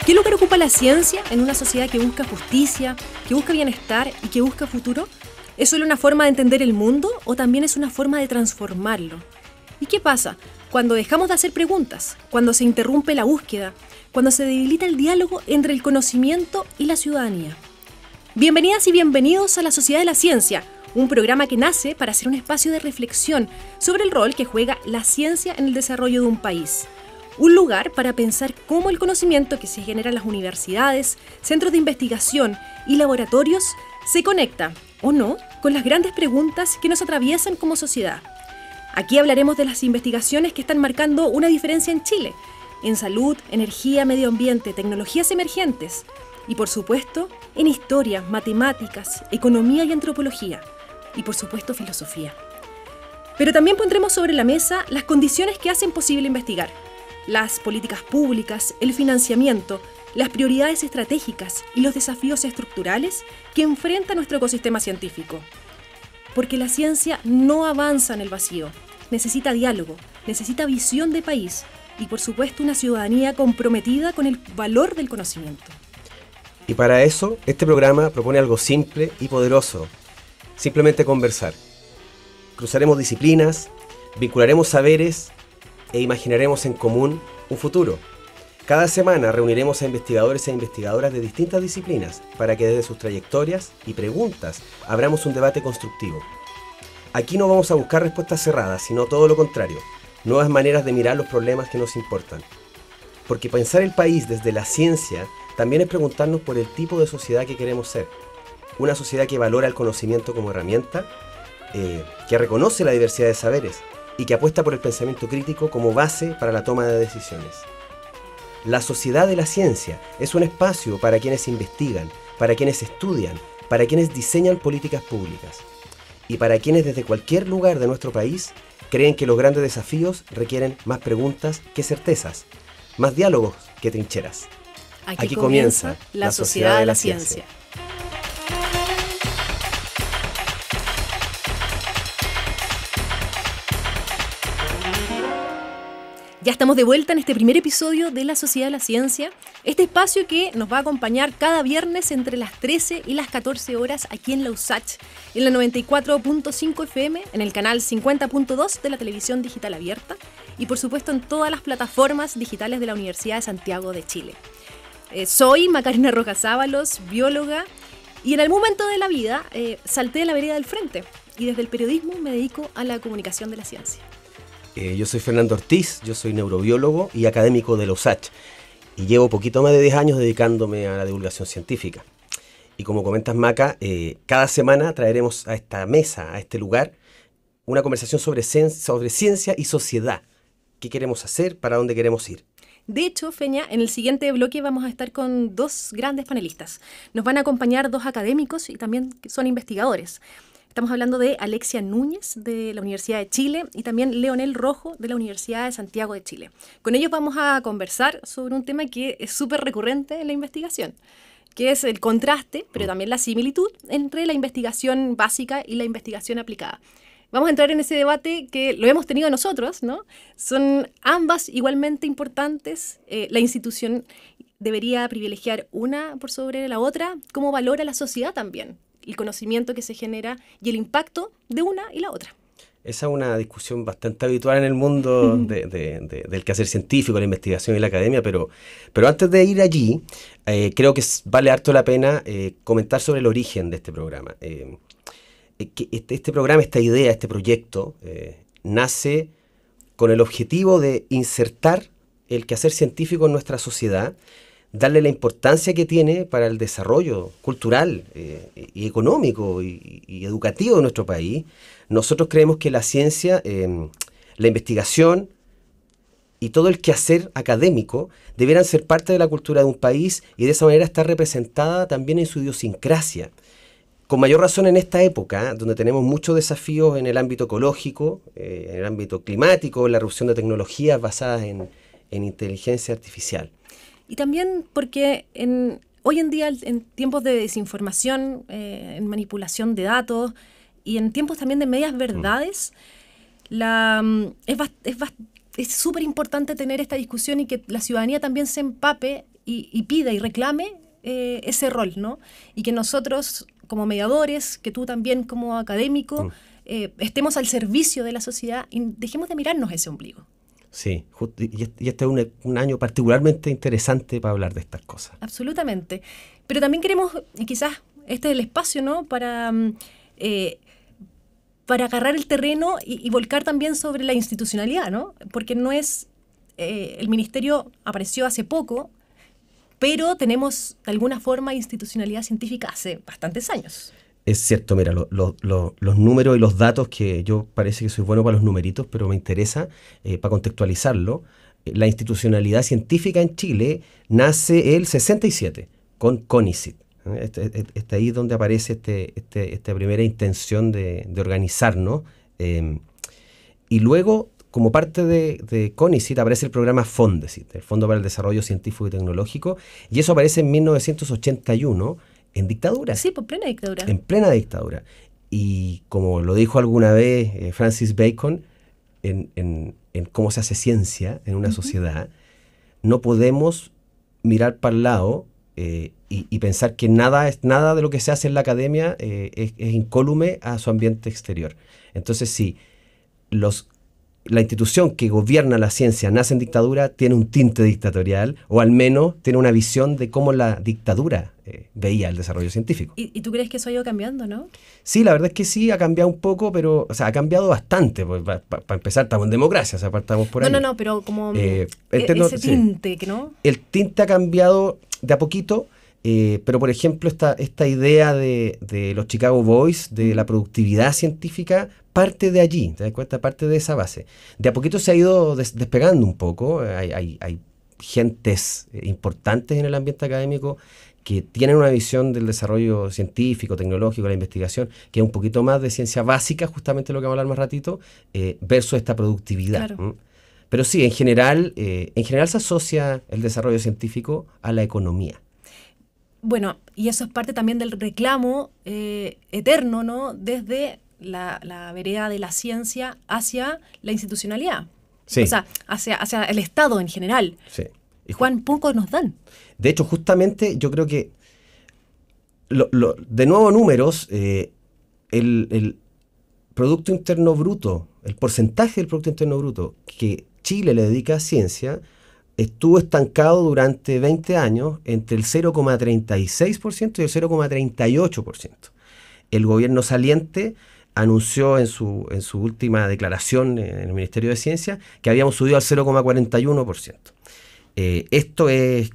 ¿Qué lugar ocupa la ciencia en una sociedad que busca justicia, que busca bienestar y que busca futuro? ¿Es solo una forma de entender el mundo o también es una forma de transformarlo? ¿Y qué pasa cuando dejamos de hacer preguntas, cuando se interrumpe la búsqueda, cuando se debilita el diálogo entre el conocimiento y la ciudadanía? Bienvenidas y bienvenidos a La Sociedad de la Ciencia, un programa que nace para ser un espacio de reflexión sobre el rol que juega la ciencia en el desarrollo de un país. Un lugar para pensar cómo el conocimiento que se genera en las universidades, centros de investigación y laboratorios se conecta, o no, con las grandes preguntas que nos atraviesan como sociedad. Aquí hablaremos de las investigaciones que están marcando una diferencia en Chile, en salud, energía, medio ambiente, tecnologías emergentes y, por supuesto, en historia, matemáticas, economía y antropología, y, por supuesto, filosofía. Pero también pondremos sobre la mesa las condiciones que hacen posible investigar, las políticas públicas, el financiamiento, las prioridades estratégicas y los desafíos estructurales que enfrenta nuestro ecosistema científico. Porque la ciencia no avanza en el vacío, necesita diálogo, necesita visión de país y, por supuesto, una ciudadanía comprometida con el valor del conocimiento. Y para eso, este programa propone algo simple y poderoso: simplemente conversar. Cruzaremos disciplinas, vincularemos saberes e imaginaremos en común un futuro. Cada semana reuniremos a investigadores e investigadoras de distintas disciplinas para que desde sus trayectorias y preguntas abramos un debate constructivo. Aquí no vamos a buscar respuestas cerradas, sino todo lo contrario, nuevas maneras de mirar los problemas que nos importan. Porque pensar el país desde la ciencia también es preguntarnos por el tipo de sociedad que queremos ser. Una sociedad que valora el conocimiento como herramienta, que reconoce la diversidad de saberes y que apuesta por el pensamiento crítico como base para la toma de decisiones. La Sociedad de la Ciencia es un espacio para quienes investigan, para quienes estudian, para quienes diseñan políticas públicas y para quienes desde cualquier lugar de nuestro país creen que los grandes desafíos requieren más preguntas que certezas, más diálogos que trincheras. Aquí comienza la Sociedad de la Ciencia. Ya estamos de vuelta en este primer episodio de La Sociedad de la Ciencia, este espacio que nos va a acompañar cada viernes entre las 13 y las 14 horas aquí en la USACH, en la 94.5 FM, en el canal 50.2 de la televisión digital abierta y por supuesto en todas las plataformas digitales de la Universidad de Santiago de Chile. Soy Macarena Rojas Ábalos, bióloga, y en algún momento de la vida salté de la vereda del frente y desde el periodismo me dedico a la comunicación de la ciencia. Yo soy Fernando Ortiz, yo soy neurobiólogo y académico de la USACH y llevo poquito más de 10 años dedicándome a la divulgación científica. Y como comentas, Maca, cada semana traeremos a esta mesa, a este lugar, una conversación sobre ciencia y sociedad. ¿Qué queremos hacer? ¿Para dónde queremos ir? De hecho, Feña, en el siguiente bloque vamos a estar con dos grandes panelistas. Nos van a acompañar dos académicos y también son investigadores. Estamos hablando de Alexia Núñez, de la Universidad de Chile, y también Leonel Rojo, de la Universidad de Santiago de Chile. Con ellos vamos a conversar sobre un tema que es súper recurrente en la investigación, que es el contraste, pero también la similitud entre la investigación básica y la investigación aplicada. Vamos a entrar en ese debate que lo hemos tenido nosotros, ¿no? Son ambas igualmente importantes. La institución debería privilegiar una por sobre la otra. ¿Cómo valora la sociedad también el conocimiento que se genera y el impacto de una y la otra? Esa es una discusión bastante habitual en el mundo del quehacer científico, la investigación y la academia, pero antes de ir allí, creo que vale harto la pena comentar sobre el origen de este programa. Que este programa, esta idea, este proyecto, nace con el objetivo de insertar el quehacer científico en nuestra sociedad, darle la importancia que tiene para el desarrollo cultural y económico y educativo de nuestro país. Nosotros creemos que la ciencia, la investigación y todo el quehacer académico debieran ser parte de la cultura de un país y de esa manera estar representada también en su idiosincrasia. Con mayor razón en esta época, donde tenemos muchos desafíos en el ámbito ecológico, en el ámbito climático, en la erupción de tecnologías basadas en inteligencia artificial. Y también porque hoy en día, en tiempos de desinformación, en manipulación de datos y en tiempos también de medias verdades, es súper importante tener esta discusión y que la ciudadanía también se empape y pida y reclame ese rol, ¿no? Y que nosotros, como mediadores, que tú también como académico, estemos al servicio de la sociedad y dejemos de mirarnos ese ombligo. Sí, y este es un año particularmente interesante para hablar de estas cosas. Absolutamente. Pero también queremos, y quizás este es el espacio, ¿no?, para agarrar el terreno y volcar también sobre la institucionalidad, ¿no? Porque no es... el ministerio apareció hace poco, pero tenemos de alguna forma institucionalidad científica hace bastantes años. Es cierto, mira, los números y los datos, que yo parece que soy bueno para los numeritos, pero me interesa para contextualizarlo. La institucionalidad científica en Chile nace el 67 con CONICET. Está ahí donde aparece esta primera intención de organizarnos. Y luego, como parte de CONICET, aparece el programa FONDECIT, el Fondo para el Desarrollo Científico y Tecnológico, y eso aparece en 1981 en dictadura. Sí, por plena dictadura. En plena dictadura. Y como lo dijo alguna vez Francis Bacon, en cómo se hace ciencia en una sociedad, no podemos mirar para el lado y pensar que nada de lo que se hace en la academia es incólume a su ambiente exterior. Entonces, sí, la institución que gobierna la ciencia nace en dictadura, tiene un tinte dictatorial, o al menos tiene una visión de cómo la dictadura veía el desarrollo científico. ¿Y tú crees que eso ha ido cambiando, no? Sí, la verdad es que sí, ha cambiado un poco, pero, o sea, ha cambiado bastante. Pues, para empezar, estamos en democracia, o sea, partamos por ahí. No, pero como ese tinte, sí. ¿no? El tinte ha cambiado de a poquito, pero por ejemplo, esta idea de los Chicago Boys, de la productividad científica, parte de allí, ¿te das cuenta? Parte de esa base. De a poquito se ha ido despegando un poco. Hay gentes importantes en el ambiente académico que tienen una visión del desarrollo científico, tecnológico, la investigación, que es un poquito más de ciencia básica, justamente lo que vamos a hablar más ratito, versus esta productividad. Claro. Pero sí, en general se asocia el desarrollo científico a la economía. Bueno, y eso es parte también del reclamo eterno, ¿no?, desde la vereda de la ciencia hacia la institucionalidad. Sí. O sea, hacia el Estado en general. Sí. ¿Cuán poco nos dan? De hecho, justamente yo creo que, de nuevo números, el Producto Interno Bruto, el porcentaje del Producto Interno Bruto que Chile le dedica a ciencia, estuvo estancado durante 20 años entre el 0,36% y el 0,38%. El gobierno saliente anunció en su última declaración en el Ministerio de Ciencia que habíamos subido al 0,41%. Esto es,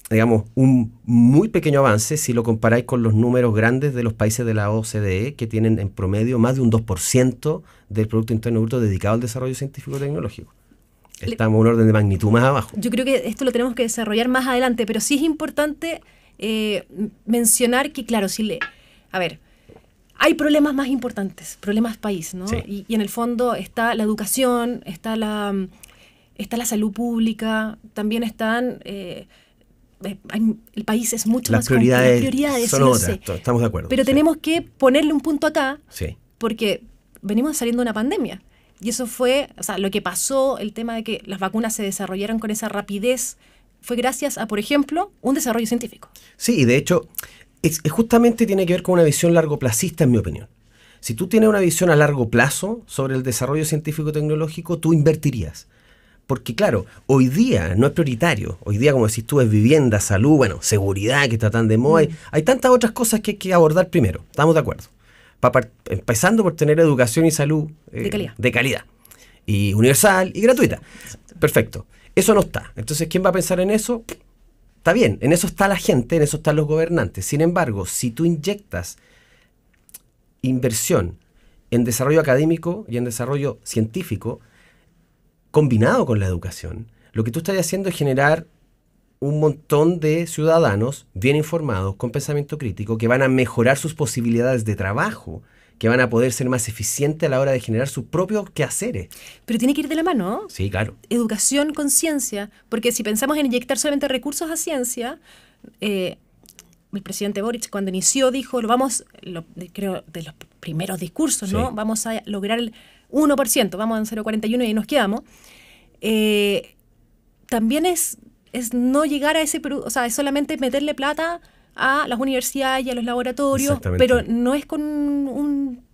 digamos, un muy pequeño avance si lo comparáis con los números grandes de los países de la OCDE, que tienen en promedio más de un 2% del Producto Interno Bruto dedicado al desarrollo científico y tecnológico. Estamos en un orden de magnitud más abajo. Yo creo que esto lo tenemos que desarrollar más adelante, pero sí es importante mencionar que, claro, a ver, hay problemas más importantes, problemas país, ¿no? Sí. Y en el fondo está la educación, está la salud pública, también están... el país es mucho Las más complejo. Las prioridades son otras, estamos de acuerdo. Pero tenemos que ponerle un punto acá, sí, porque venimos saliendo de una pandemia. Y eso fue, o sea, lo que pasó, el tema de que las vacunas se desarrollaran con esa rapidez, fue gracias a, por ejemplo, un desarrollo científico. Sí, y de hecho, justamente tiene que ver con una visión largoplacista, en mi opinión. Si tú tienes una visión a largo plazo sobre el desarrollo científico-tecnológico, tú invertirías. Porque claro, hoy día no es prioritario. Hoy día, como decís tú, es vivienda, salud, bueno, seguridad, que está tan de moda. Hay tantas otras cosas que hay que abordar primero. Estamos de acuerdo. Empezando por tener educación y salud de calidad. Y universal y gratuita. Perfecto. Eso no está. Entonces, ¿quién va a pensar en eso? Está bien. En eso está la gente, en eso están los gobernantes. Sin embargo, si tú inyectas inversión en desarrollo académico y en desarrollo científico, combinado con la educación, lo que tú estás haciendo es generar un montón de ciudadanos bien informados, con pensamiento crítico, que van a mejorar sus posibilidades de trabajo, que van a poder ser más eficientes a la hora de generar sus propios quehaceres. Pero tiene que ir de la mano, ¿no? Sí, claro. Educación con ciencia, porque si pensamos en inyectar solamente recursos a ciencia, el presidente Boric cuando inició dijo, creo de los primeros discursos, ¿no? Sí. Vamos a lograr el 1%, vamos en 0,41 y ahí nos quedamos. También es es no llegar a ese, o sea, es solamente meterle plata a las universidades y a los laboratorios, pero no es con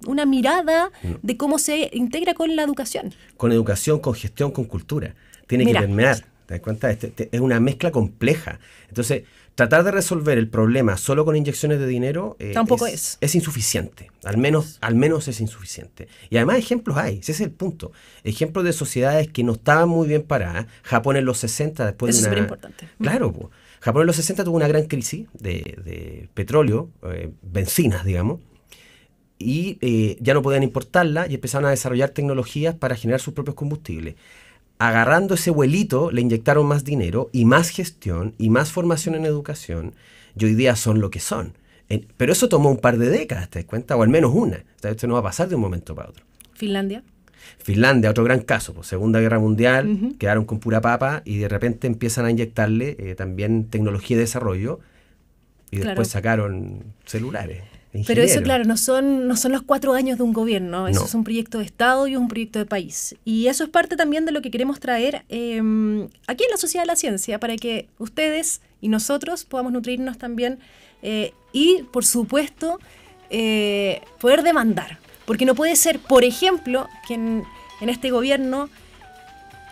una mirada de cómo se integra con la educación. Con educación, con gestión, con cultura. Tiene que permear, ¿te das cuenta? Es una mezcla compleja. Entonces, tratar de resolver el problema solo con inyecciones de dinero tampoco es insuficiente. Al menos es insuficiente. Y además ejemplos hay, ese es el punto. Ejemplos de sociedades que no estaban muy bien paradas. Japón en los 60, después eso de una... es súper importante. Claro, pues. Japón en los 60 tuvo una gran crisis de petróleo, bencinas, digamos, y ya no podían importarla y empezaron a desarrollar tecnologías para generar sus propios combustibles. Agarrando ese vuelito, le inyectaron más dinero y más gestión y más formación en educación, y hoy día son lo que son. Pero eso tomó un par de décadas, ¿te das cuenta? O al menos una. Esto no va a pasar de un momento para otro. Finlandia, otro gran caso, pues, Segunda Guerra Mundial, quedaron con pura papa y de repente empiezan a inyectarle también tecnología de desarrollo y después sacaron celulares. Pero eso, claro, no son los 4 años de un gobierno, eso es un proyecto de Estado y es un proyecto de país. Y eso es parte también de lo que queremos traer aquí en la Sociedad de la Ciencia, para que ustedes y nosotros podamos nutrirnos también y, por supuesto, poder demandar. Porque no puede ser, por ejemplo, que en este gobierno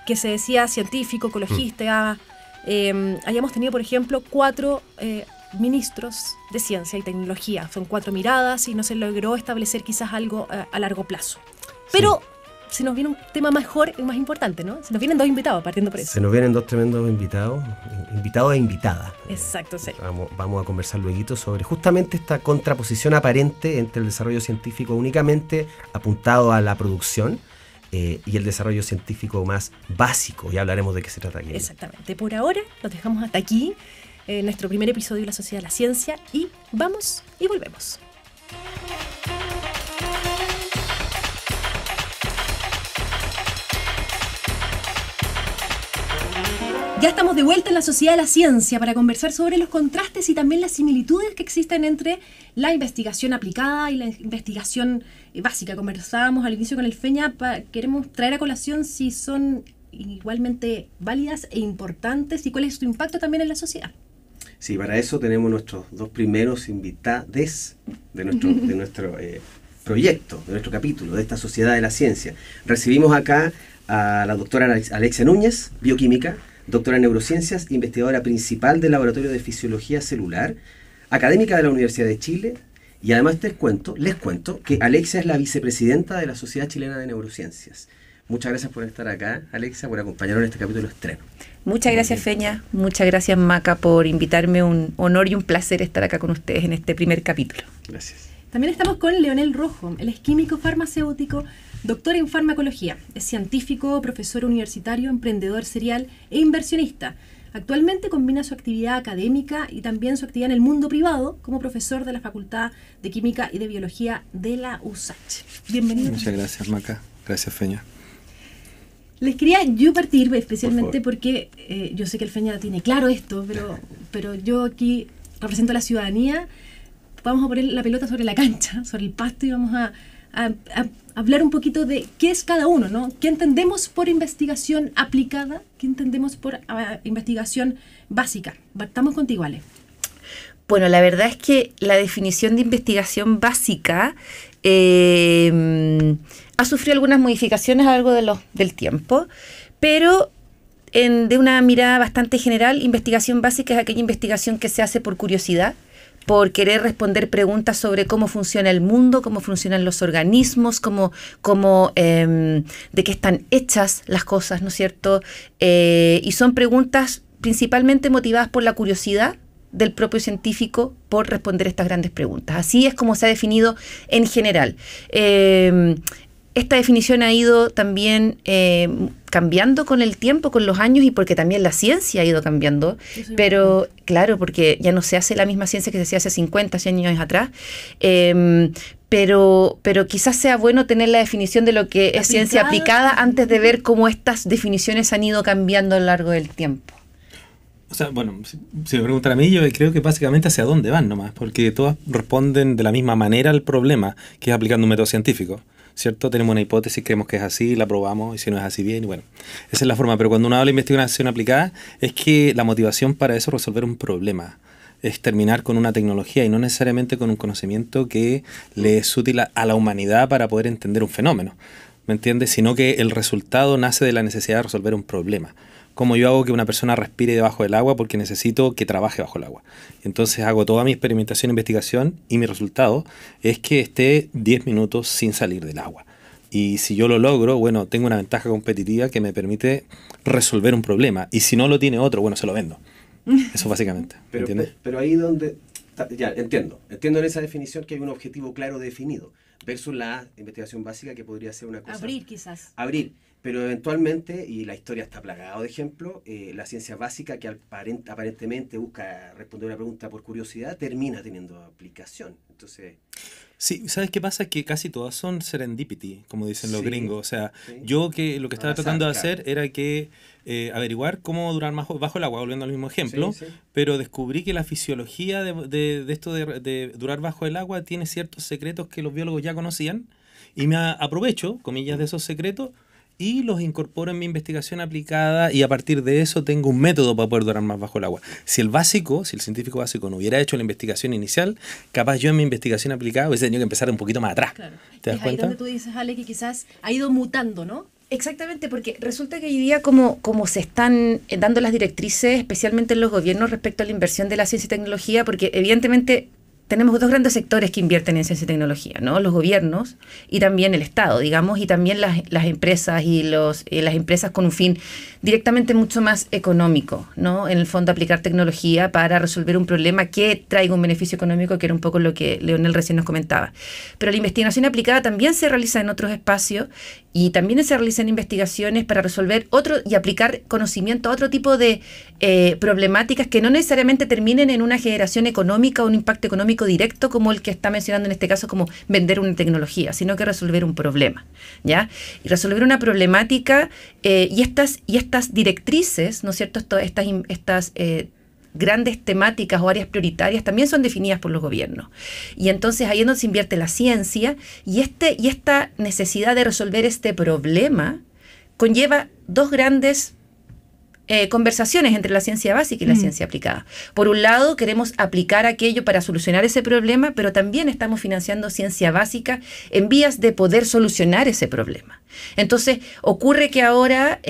que se decía científico, ecologista, hayamos tenido, por ejemplo, 4 ministros de ciencia y tecnología. Son 4 miradas y no se logró establecer quizás algo a largo plazo. Pero se nos viene un tema mejor y más importante, ¿no? Se nos vienen 2 invitados, partiendo por eso. Se nos vienen 2 tremendos invitados e invitada. Exacto, sí. Vamos a conversar luego sobre justamente esta contraposición aparente entre el desarrollo científico únicamente apuntado a la producción y el desarrollo científico más básico. Ya hablaremos de qué se trata aquí. Exactamente. Por ahora los dejamos hasta aquí, nuestro primer episodio de la Sociedad de la Ciencia, y vamos y volvemos. Ya estamos de vuelta en la Sociedad de la Ciencia para conversar sobre los contrastes y también las similitudes que existen entre la investigación aplicada y la investigación básica. Conversábamos al inicio con el Feña, queremos traer a colación si son igualmente válidas e importantes y cuál es su impacto también en la sociedad. Sí, para eso tenemos nuestros 2 primeros invitados de nuestro proyecto, de nuestro capítulo, de esta Sociedad de la Ciencia. Recibimos acá a la doctora Alexia Núñez, bioquímica, doctora en neurociencias, investigadora principal del Laboratorio de Fisiología Celular, académica de la Universidad de Chile, y además les cuento que Alexia es la vicepresidenta de la Sociedad Chilena de Neurociencias. Muchas gracias por estar acá, Alexia, por acompañarnos en este capítulo estreno. Muchas gracias, Feña. Muchas gracias, Maca, por invitarme. Un honor y un placer estar acá con ustedes en este primer capítulo. Gracias. También estamos con Leonel Rojo. Él es químico farmacéutico, doctor en farmacología. Es científico, profesor universitario, emprendedor serial e inversionista. Actualmente combina su actividad académica y también su actividad en el mundo privado como profesor de la Facultad de Química y de Biología de la USACH. Bienvenido. Muchas gracias, Maca. Gracias, Feña. Les quería yo partir especialmente porque yo sé que el Feña tiene claro esto, pero yo aquí represento a la ciudadanía. Vamos a poner la pelota sobre la cancha, sobre el pasto, y vamos a hablar un poquito de qué es cada uno, ¿no? ¿Qué entendemos por investigación aplicada? ¿Qué entendemos por investigación básica? Partamos contigo, Ale. Bueno, la verdad es que la definición de investigación básica ha sufrido algunas modificaciones a lo largo del tiempo, pero de una mirada bastante general, investigación básica es aquella investigación que se hace por curiosidad, por querer responder preguntas sobre cómo funciona el mundo, cómo funcionan los organismos, de qué están hechas las cosas, ¿no es cierto? Y son preguntas principalmente motivadas por la curiosidad del propio científico por responder estas grandes preguntas. Así es como se ha definido en general. Esta definición ha ido también cambiando con el tiempo, con los años, y porque también la ciencia ha ido cambiando. Pero claro, porque ya no se hace la misma ciencia que se hacía hace 50, 100 años atrás. Pero quizás sea bueno tener la definición de lo que es ciencia aplicada antes de ver cómo estas definiciones han ido cambiando a lo largo del tiempo. O sea, bueno, si me preguntan a mí, yo creo que básicamente hacia dónde van nomás, porque todas responden de la misma manera al problema, que es aplicando un método científico. ¿cierto? Tenemos una hipótesis, creemos que es así, la probamos, y si no es así, bien, y bueno, esa es la forma. Pero cuando uno habla de investigación aplicada, es que la motivación para eso es resolver un problema. Es terminar con una tecnología y no necesariamente con un conocimiento que le es útil a la humanidad para poder entender un fenómeno, ¿me entiendes? Sino que el resultado nace de la necesidad de resolver un problema. Como yo hago que una persona respire debajo del agua porque necesito que trabaje bajo el agua. Entonces hago toda mi experimentación e investigación y mi resultado es que esté 10 minutos sin salir del agua. Y si yo lo logro, bueno, tengo una ventaja competitiva que me permite resolver un problema. Y si no lo tiene otro, bueno, se lo vendo. Eso básicamente. Pero ahí donde... Ya, entiendo en esa definición que hay un objetivo claro definido versus la investigación básica que podría ser una cosa... Abrir quizás. Abrir. Pero eventualmente, y la historia está plagada de ejemplos, la ciencia básica que aparentemente busca responder una pregunta por curiosidad, termina teniendo aplicación. Entonces... Sí, ¿sabes qué pasa? Que casi todas son serendipity, como dicen los Sí, gringos. O sea, sí. yo que lo que estaba Al azar, tratando de claro. hacer era que averiguar cómo durar más bajo el agua, volviendo al mismo ejemplo, Sí, sí. pero descubrí que la fisiología de esto de durar bajo el agua tiene ciertos secretos que los biólogos ya conocían y me aprovecho, comillas, de esos secretos y los incorporo en mi investigación aplicada y a partir de eso tengo un método para poder durar más bajo el agua. Si el científico básico no hubiera hecho la investigación inicial, capaz yo en mi investigación aplicada hubiese tenido que empezar un poquito más atrás. Claro. ¿Te das Es ahí cuenta? donde tú dices, Ale, que quizás ha ido mutando, ¿no? Exactamente, porque resulta que hoy día como se están dando las directrices, especialmente en los gobiernos respecto a la inversión de la ciencia y tecnología, porque evidentemente tenemos dos grandes sectores que invierten en ciencia y tecnología, ¿no? Los gobiernos y también el Estado, digamos, y también las empresas y las empresas con un fin directamente mucho más económico, ¿no? En el fondo aplicar tecnología para resolver un problema que traiga un beneficio económico, que era un poco lo que Leonel recién nos comentaba. Pero la investigación aplicada también se realiza en otros espacios y también se realizan investigaciones para resolver y aplicar conocimiento a otro tipo de problemáticas que no necesariamente terminen en una generación económica o un impacto económico directo como el que está mencionando en este caso, como vender una tecnología, sino que resolver un problema, ¿ya? Y resolver una problemática y estas directrices, ¿no es cierto? Estas grandes temáticas o áreas prioritarias también son definidas por los gobiernos. Y entonces ahí es donde se invierte la ciencia y esta necesidad de resolver este problema conlleva dos grandes conversaciones entre la ciencia básica y la ciencia aplicada. Por un lado, queremos aplicar aquello para solucionar ese problema, pero también estamos financiando ciencia básica en vías de poder solucionar ese problema. Entonces, ocurre que ahora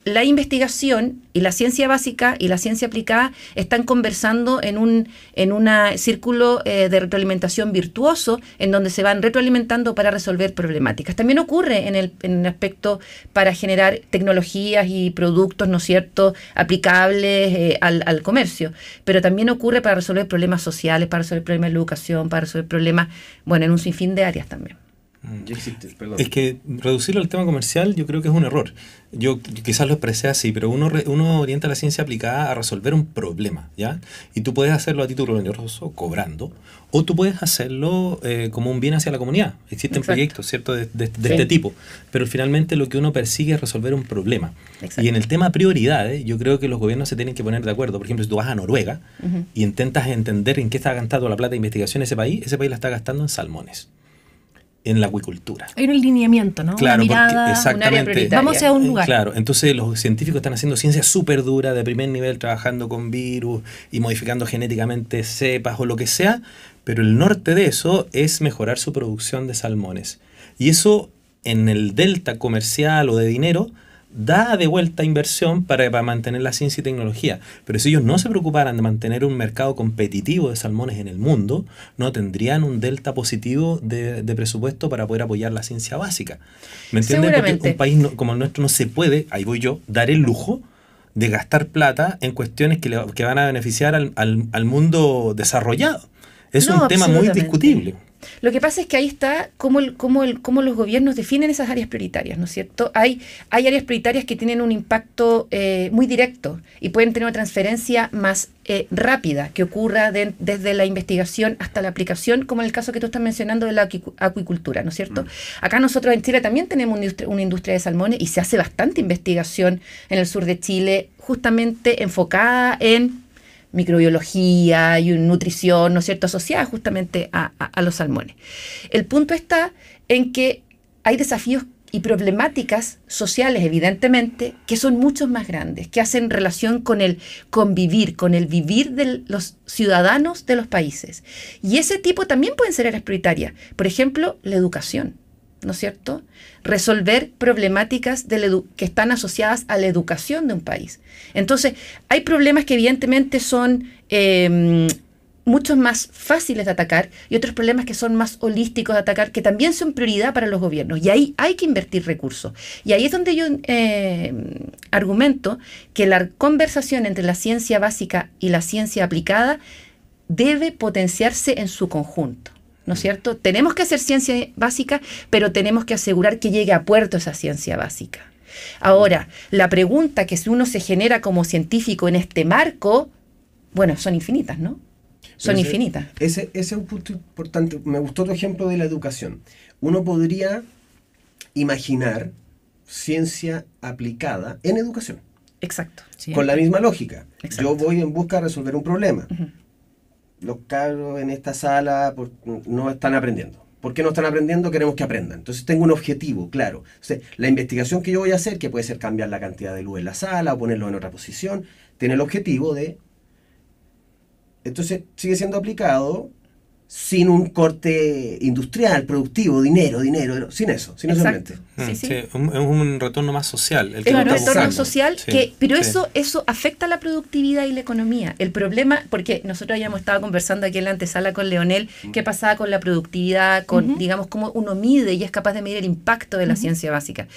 la investigación y la ciencia básica y la ciencia aplicada están conversando en un círculo de retroalimentación virtuoso en donde se van retroalimentando para resolver problemáticas. También ocurre en el aspecto para generar tecnologías y productos, ¿no es cierto?, aplicables al comercio, pero también ocurre para resolver problemas sociales, para resolver problemas de la educación, para resolver problemas, bueno, en un sinfín de áreas también. Ya existe, perdón. Es que reducirlo al tema comercial yo creo que es un error. Yo quizás lo expresé así, pero uno orienta la ciencia aplicada a resolver un problema, ¿ya? Y tú puedes hacerlo a título oneroso, cobrando, o tú puedes hacerlo como un bien hacia la comunidad. Existen Exacto. proyectos, ¿cierto?, de este tipo, pero finalmente lo que uno persigue es resolver un problema. Exacto. Y en el tema prioridades, yo creo que los gobiernos se tienen que poner de acuerdo. Por ejemplo, si tú vas a Noruega y intentas entender en qué está gastando la plata de investigación ese país la está gastando en salmones, en la acuicultura. Hay un alineamiento, ¿no? Claro, una mirada, porque exactamente. un área prioritaria. Vamos hacia un lugar. Claro, entonces los científicos están haciendo ciencia súper dura, de primer nivel, trabajando con virus y modificando genéticamente cepas o lo que sea, pero el norte de eso es mejorar su producción de salmones. Y eso en el delta comercial o de dinero da de vuelta inversión para mantener la ciencia y tecnología. Pero si ellos no se preocuparan de mantener un mercado competitivo de salmones en el mundo, no tendrían un delta positivo de presupuesto para poder apoyar la ciencia básica. ¿Me entiendes? Porque un país como el nuestro no se puede, ahí voy yo, dar el lujo de gastar plata en cuestiones que van a beneficiar al mundo desarrollado. Es un tema muy discutible. Lo que pasa es que ahí está cómo los gobiernos definen esas áreas prioritarias, ¿no es cierto? Hay áreas prioritarias que tienen un impacto muy directo y pueden tener una transferencia más rápida que ocurra desde la investigación hasta la aplicación, como en el caso que tú estás mencionando de la acuicultura, ¿no es cierto? Acá nosotros en Chile también tenemos una industria de salmones y se hace bastante investigación en el sur de Chile justamente enfocada en microbiología y nutrición, ¿no es cierto?, asociada justamente a los salmones. El punto está en que hay desafíos y problemáticas sociales, evidentemente, que son mucho más grandes, que hacen relación con el convivir, con el vivir de los ciudadanos de los países. Y ese tipo también pueden ser áreas prioritarias. Por ejemplo, la educación, ¿no es cierto? Resolver problemáticas que están asociadas a la educación de un país. Entonces, hay problemas que evidentemente son mucho más fáciles de atacar y otros problemas que son más holísticos de atacar, que también son prioridad para los gobiernos. Y ahí hay que invertir recursos. Y ahí es donde yo argumento que la conversación entre la ciencia básica y la ciencia aplicada debe potenciarse en su conjunto, ¿no es cierto? Tenemos que hacer ciencia básica, pero tenemos que asegurar que llegue a puerto esa ciencia básica. Ahora, la pregunta que si uno se genera como científico en este marco, bueno, son infinitas, ¿no? Son infinitas. Ese es un punto importante. Me gustó tu ejemplo de la educación. Uno podría imaginar ciencia aplicada en educación. Exacto. Sí. Con la misma lógica. Exacto. Yo voy en busca de resolver un problema. Los cabros en esta sala no están aprendiendo. ¿Por qué no están aprendiendo? Queremos que aprendan. Entonces tengo un objetivo, claro. Entonces, la investigación que yo voy a hacer, que puede ser cambiar la cantidad de luz en la sala o ponerlo en otra posición, tiene el objetivo de... Entonces sigue siendo aplicado sin un corte industrial, productivo, dinero, sin eso, sin eso en mente. Sí, sí. Sí, es un retorno más social. El que Es uno un está retorno buscando. social, Sí, pero sí. eso afecta a la productividad y la economía. El problema, porque nosotros habíamos estado conversando aquí en la antesala con Leonel, qué pasaba con la productividad, con, digamos, cómo uno mide y es capaz de medir el impacto de la ciencia básica.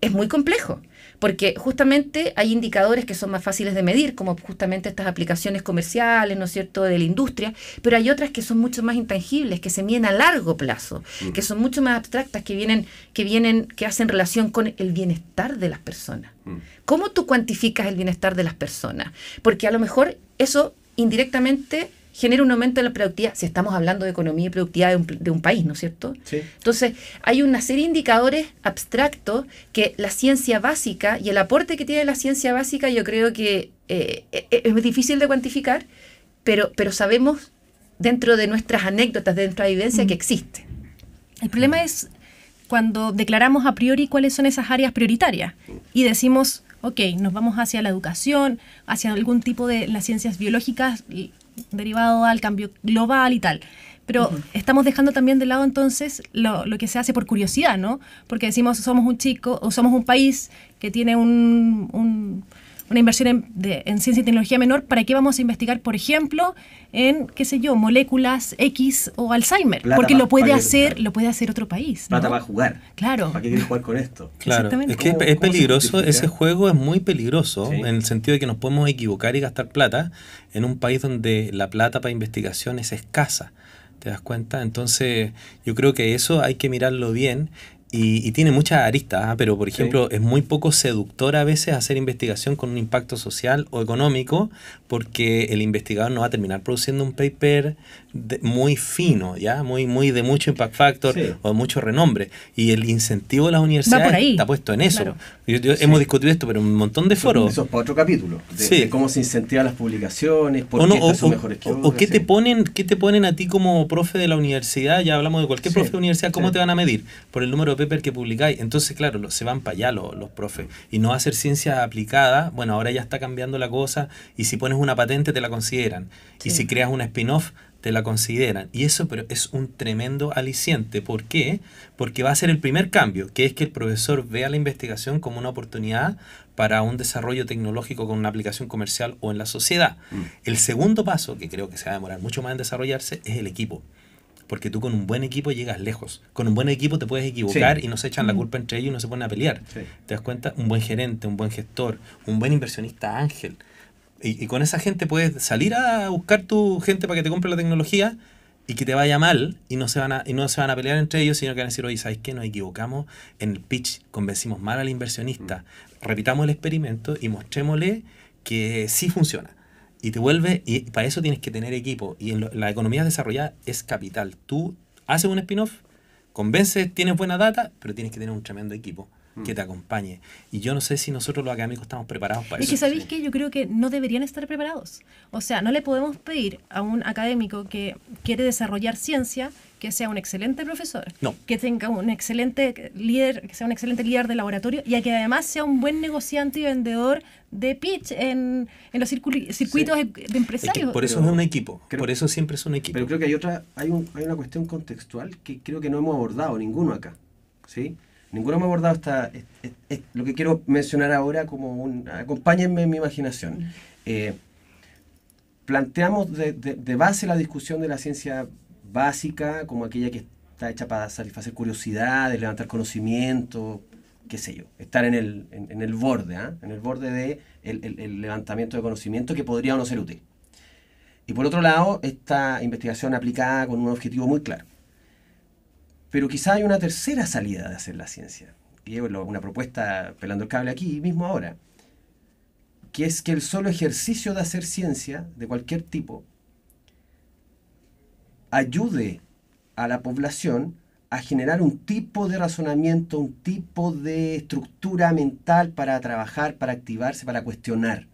Es muy complejo, porque justamente hay indicadores que son más fáciles de medir, como justamente estas aplicaciones comerciales, ¿no es cierto?, de la industria, pero hay otras que son mucho más intangibles, que se miden a largo plazo, que son mucho más abstractas, que hacen relación con el bienestar de las personas. ¿Cómo tú cuantificas el bienestar de las personas? Porque a lo mejor eso indirectamente genera un aumento de la productividad, si estamos hablando de economía y productividad de un país, ¿no es cierto? Sí. Entonces, hay una serie de indicadores abstractos que la ciencia básica y el aporte que tiene la ciencia básica, yo creo que es difícil de cuantificar, pero sabemos dentro de nuestras anécdotas, de nuestra vivencia, que existe. El problema es cuando declaramos a priori cuáles son esas áreas prioritarias y decimos, ok, nos vamos hacia la educación, hacia algún tipo de las ciencias biológicas derivado al cambio global y tal. Pero estamos dejando también de lado entonces lo que se hace por curiosidad, ¿no? Porque decimos, somos un país que tiene una inversión en ciencia y tecnología menor, ¿para qué vamos a investigar, por ejemplo, en, qué sé yo, moléculas X o Alzheimer? Plata Porque lo puede hacer otro país, ¿no? Plata para jugar. Claro. ¿Para qué quieres jugar con esto? Claro, Exactamente. es que ¿Cómo es se peligroso, justifica? ese juego es muy peligroso, Sí. en el sentido de que nos podemos equivocar y gastar plata en un país donde la plata para investigación es escasa, ¿te das cuenta? Entonces yo creo que eso hay que mirarlo bien y tiene muchas aristas, pero por ejemplo es muy poco seductor a veces hacer investigación con un impacto social o económico, porque el investigador no va a terminar produciendo un paper muy fino, ¿ya? Muy de mucho impact factor Sí. o de mucho renombre, y el incentivo de las universidades ahí. está puesto en eso. Claro. Hemos discutido esto, pero en un montón de foros. Eso es para otro capítulo. Sí. De cómo se incentivan las publicaciones, por O, qué no, estas son mejores que otras. qué te ponen a ti como profe de la universidad, ya hablamos de cualquier Sí, profe de universidad, ¿cómo sí. te van a medir? Por el número de paper que publicáis. Entonces, claro, se van para allá los profes. Y no hacer ciencia aplicada, bueno, ahora ya está cambiando la cosa, y si pones una patente te la consideran. Y si creas una spin-off te la consideran. Y eso pero es un tremendo aliciente. ¿Por qué? Porque va a ser el primer cambio, que es que el profesor vea la investigación como una oportunidad para un desarrollo tecnológico con una aplicación comercial o en la sociedad. El segundo paso, que creo que se va a demorar mucho más en desarrollarse, es el equipo. Porque tú con un buen equipo llegas lejos. Con un buen equipo te puedes equivocar y no se echan la culpa entre ellos y no se ponen a pelear. Sí. ¿Te das cuenta? Un buen gerente, un buen gestor, un buen inversionista ángel. Y con esa gente puedes salir a buscar tu gente para que te compre la tecnología y que te vaya mal y no se van a pelear entre ellos, sino que van a decir, oye, ¿sabes qué? Nos equivocamos en el pitch, convencimos mal al inversionista. Repitamos el experimento y mostrémosle que sí funciona. Y te vuelve, y para eso tienes que tener equipo. Y en la economía desarrollada es capital. Tú haces un spin-off, convences, tienes buena data, pero tienes que tener un tremendo equipo. que te acompañe. Y yo no sé si nosotros los académicos estamos preparados para Es eso. que, ¿sabéis qué? Yo creo que no deberían estar preparados. O sea, no le podemos pedir a un académico que quiere desarrollar ciencia que sea un excelente profesor, No. que tenga un excelente líder, que sea un excelente líder de laboratorio y a que además sea un buen negociante y vendedor de pitch en los circuitos de Es que empresarios. por eso Pero es un equipo. creo- Por eso siempre es un equipo. Pero creo que hay una cuestión contextual que creo que no hemos abordado ninguno acá, ¿sí? Ninguno hemos abordado lo que quiero mencionar ahora acompáñenme en mi imaginación. Planteamos de base la discusión de la ciencia básica como aquella que está hecha para satisfacer curiosidades, levantar conocimiento, qué sé yo, estar en el borde, en el borde de el levantamiento de conocimiento que podría o no ser útil. Y por otro lado, esta investigación aplicada con un objetivo muy claro. Pero quizá hay una tercera salida de hacer la ciencia, y es una propuesta pelando el cable aquí mismo ahora, que es que el solo ejercicio de hacer ciencia de cualquier tipo ayude a la población a generar un tipo de razonamiento, un tipo de estructura mental para trabajar, para activarse, para cuestionar,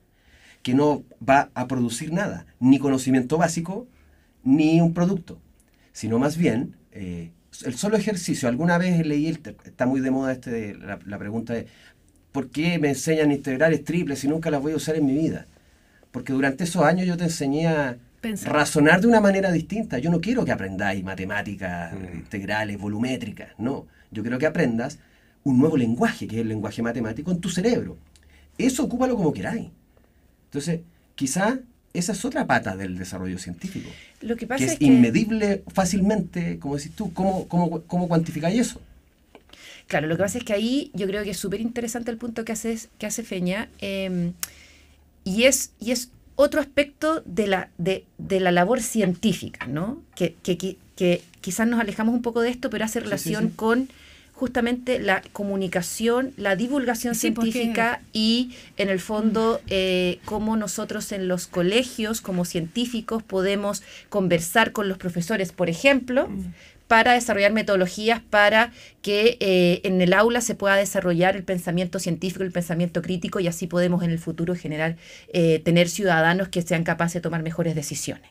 que no va a producir nada, ni conocimiento básico, ni un producto, sino más bien el solo ejercicio. Alguna vez leí, está muy de moda la pregunta de ¿por qué me enseñan integrales triples y nunca las voy a usar en mi vida? Porque durante esos años yo te enseñé a razonar de una manera distinta. Yo no quiero que aprendáis matemáticas integrales, volumétricas, no. Yo quiero que aprendas un nuevo lenguaje, que es el lenguaje matemático, en tu cerebro. Eso ocúpalo como queráis. Entonces, quizá esa es otra pata del desarrollo científico. Lo que pasa que es que inmedible fácilmente, como decís tú, ¿cómo cuantificáis eso? Claro, lo que pasa es que ahí yo creo que es súper interesante el punto que hace Feña, y es otro aspecto de la labor científica, ¿no? Que quizás nos alejamos un poco de esto, pero hace relación sí. con justamente la comunicación, la divulgación científica y, en el fondo, cómo nosotros en los colegios, como científicos, podemos conversar con los profesores, por ejemplo, para desarrollar metodologías para que en el aula se pueda desarrollar el pensamiento científico, el pensamiento crítico, y así podemos en el futuro generar, tener ciudadanos que sean capaces de tomar mejores decisiones.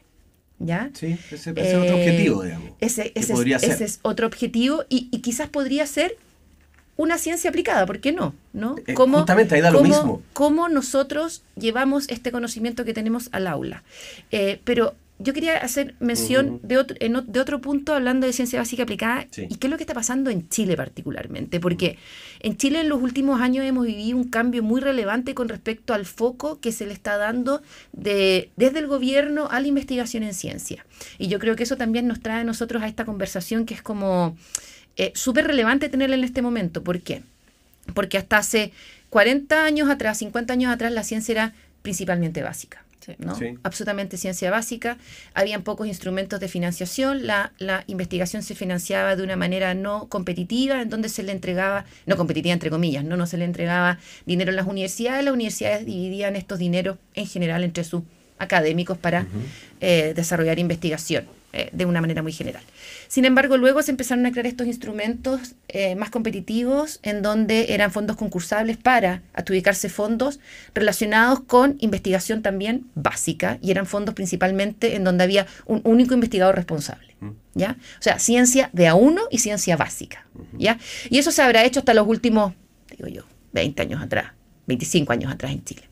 ¿Ya? Sí, ese es otro objetivo, digamos. Ese es otro objetivo y quizás podría ser una ciencia aplicada, ¿por qué no? Justamente ahí da lo mismo. ¿Cómo nosotros llevamos este conocimiento que tenemos al aula? Pero yo quería hacer mención de otro punto, hablando de ciencia básica aplicada, sí. Y qué es lo que está pasando en Chile particularmente, porque en Chile en los últimos años hemos vivido un cambio muy relevante con respecto al foco que se le está dando desde el gobierno a la investigación en ciencia. Y yo creo que eso también nos trae a nosotros a esta conversación que es como súper relevante tenerla en este momento. ¿Por qué? Porque hasta hace 40 años atrás, 50 años atrás, la ciencia era principalmente básica. ¿No? Sí. Absolutamente ciencia básica, habían pocos instrumentos de financiación, la investigación se financiaba de una manera no competitiva, en donde se le entregaba, no competitiva entre comillas, no se le entregaba dinero a las universidades dividían estos dineros en general entre sus académicos para desarrollar investigación de una manera muy general. Sin embargo, luego se empezaron a crear estos instrumentos más competitivos, en donde eran fondos concursables para adjudicarse fondos relacionados con investigación también básica, y eran fondos principalmente en donde había un único investigador responsable, ¿ya? O sea, ciencia de A1 y ciencia básica, ¿ya? Y eso se habrá hecho hasta los últimos, 20 años atrás, 25 años atrás en Chile.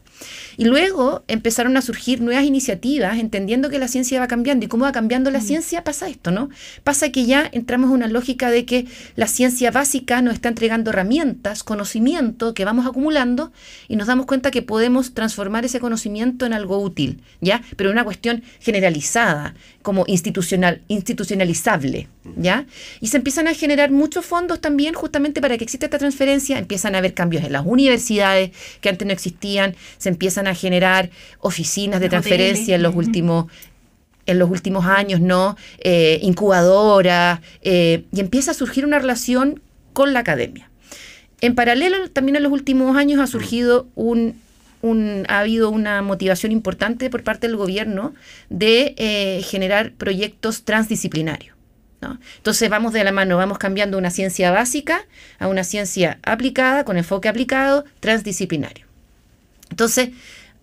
Y luego empezaron a surgir nuevas iniciativas, entendiendo que la ciencia va cambiando. ¿Y cómo va cambiando la ciencia? Pasa esto, ¿no? Pasa que ya entramos en una lógica de que la ciencia básica nos está entregando herramientas, conocimiento que vamos acumulando, y nos damos cuenta que podemos transformar ese conocimiento en algo útil, ¿ya? Pero en una cuestión generalizada, como institucionalizable, ¿ya? Y se empiezan a generar muchos fondos también justamente para que exista esta transferencia. Empiezan a haber cambios en las universidades que antes no existían, se empiezan a generar oficinas de transferencia en los últimos años, ¿no? Incubadoras, y empieza a surgir una relación con la academia. En paralelo, también en los últimos años ha surgido ha habido una motivación importante por parte del gobierno de generar proyectos transdisciplinarios, ¿no? Entonces vamos de la mano, vamos cambiando una ciencia básica a una ciencia aplicada, con enfoque aplicado, transdisciplinario. Entonces,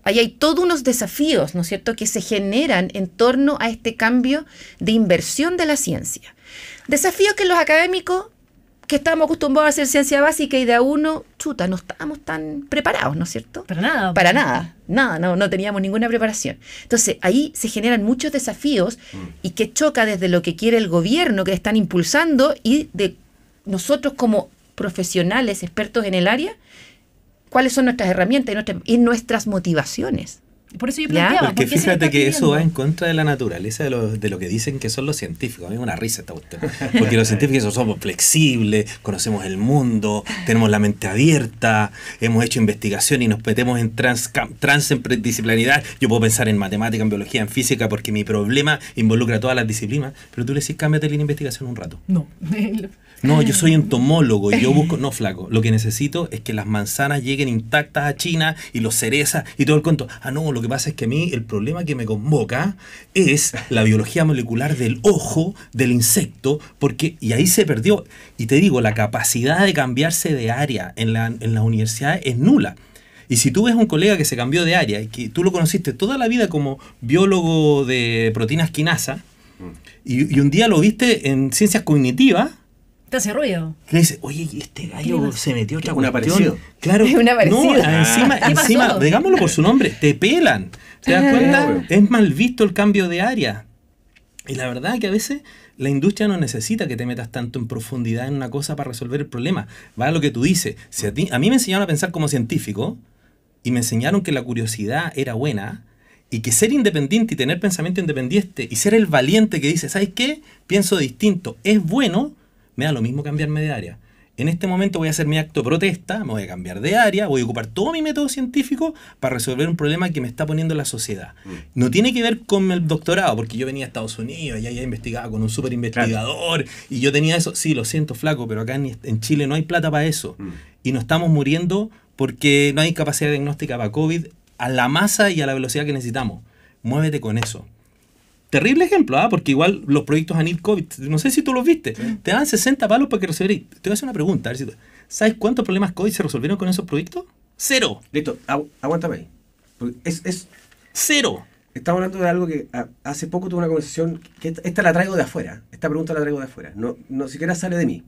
ahí hay todos unos desafíos, ¿no es cierto?, que se generan en torno a este cambio de inversión de la ciencia. Desafíos que los académicos, que estábamos acostumbrados a hacer ciencia básica y de a uno, chuta, no estábamos tan preparados, ¿no es cierto? Para nada. Para nada, no teníamos ninguna preparación. Entonces, ahí se generan muchos desafíos y que choca desde lo que quiere el gobierno, que están impulsando, y de nosotros como profesionales, expertos en el área, cuáles son nuestras herramientas y nuestras motivaciones. Por eso yo ¿Ya? planteaba. Porque ¿por qué se fíjate está que eso pidiendo? va en contra de la naturaleza de lo que dicen que son los científicos. A mí me da una risa esta cuestión. Porque los científicos somos flexibles, conocemos el mundo, tenemos la mente abierta, hemos hecho investigación y nos metemos en transdisciplinaridad. Yo puedo pensar en matemática, en biología, en física, porque mi problema involucra todas las disciplinas. Pero tú le decís, cámbiate la investigación un rato. No. No, yo soy entomólogo y yo busco... No, flaco, lo que necesito es que las manzanas lleguen intactas a China y los cerezas y todo el cuento. Ah, no, lo que pasa es que a mí el problema que me convoca es la biología molecular del ojo, del insecto, porque... Y ahí se perdió. Y te digo, la capacidad de cambiarse de área en la universidad es nula. Y si tú ves a un colega que se cambió de área y que tú lo conociste toda la vida como biólogo de proteínas quinasa y un día lo viste en ciencias cognitivas, Te hace ruido. que dice, oye, este gallo se metió otra Un cuestión. aparecido. Claro. Un aparecido. No, encima, ¿Qué pasó? digámoslo por su nombre, te pelan. ¿Te das cuenta? Es mal visto el cambio de área. Y la verdad es que a veces la industria no necesita que te metas tanto en profundidad en una cosa para resolver el problema. Va a lo que tú dices. Si a mí me enseñaron a pensar como científico y me enseñaron que la curiosidad era buena y que ser independiente y tener pensamiento independiente y ser el valiente que dice, ¿sabes qué? Pienso distinto, es bueno. Me da lo mismo cambiarme de área. En este momento voy a hacer mi acto de protesta, me voy a cambiar de área, voy a ocupar todo mi método científico para resolver un problema que me está poniendo la sociedad. No tiene que ver con el doctorado, porque yo venía a Estados Unidos y allá investigaba con un súper investigador y yo tenía eso. Sí, lo siento, flaco, pero acá en Chile no hay plata para eso. Y nos estamos muriendo porque no hay capacidad diagnóstica para COVID a la masa y a la velocidad que necesitamos. Muévete con eso. Terrible ejemplo, ¿ah? Porque igual los proyectos ANIL COVID, no sé si tú los viste, te dan 60 palos para que resolver. Te voy a hacer una pregunta, a ver si ¿sabes cuántos problemas COVID se resolvieron con esos proyectos? ¡Cero! Listo, aguántame ahí. Porque es ¡Cero! estamos hablando de algo que hace poco tuve una conversación, que esta la traigo de afuera, esta pregunta la traigo de afuera, no siquiera sale de mí.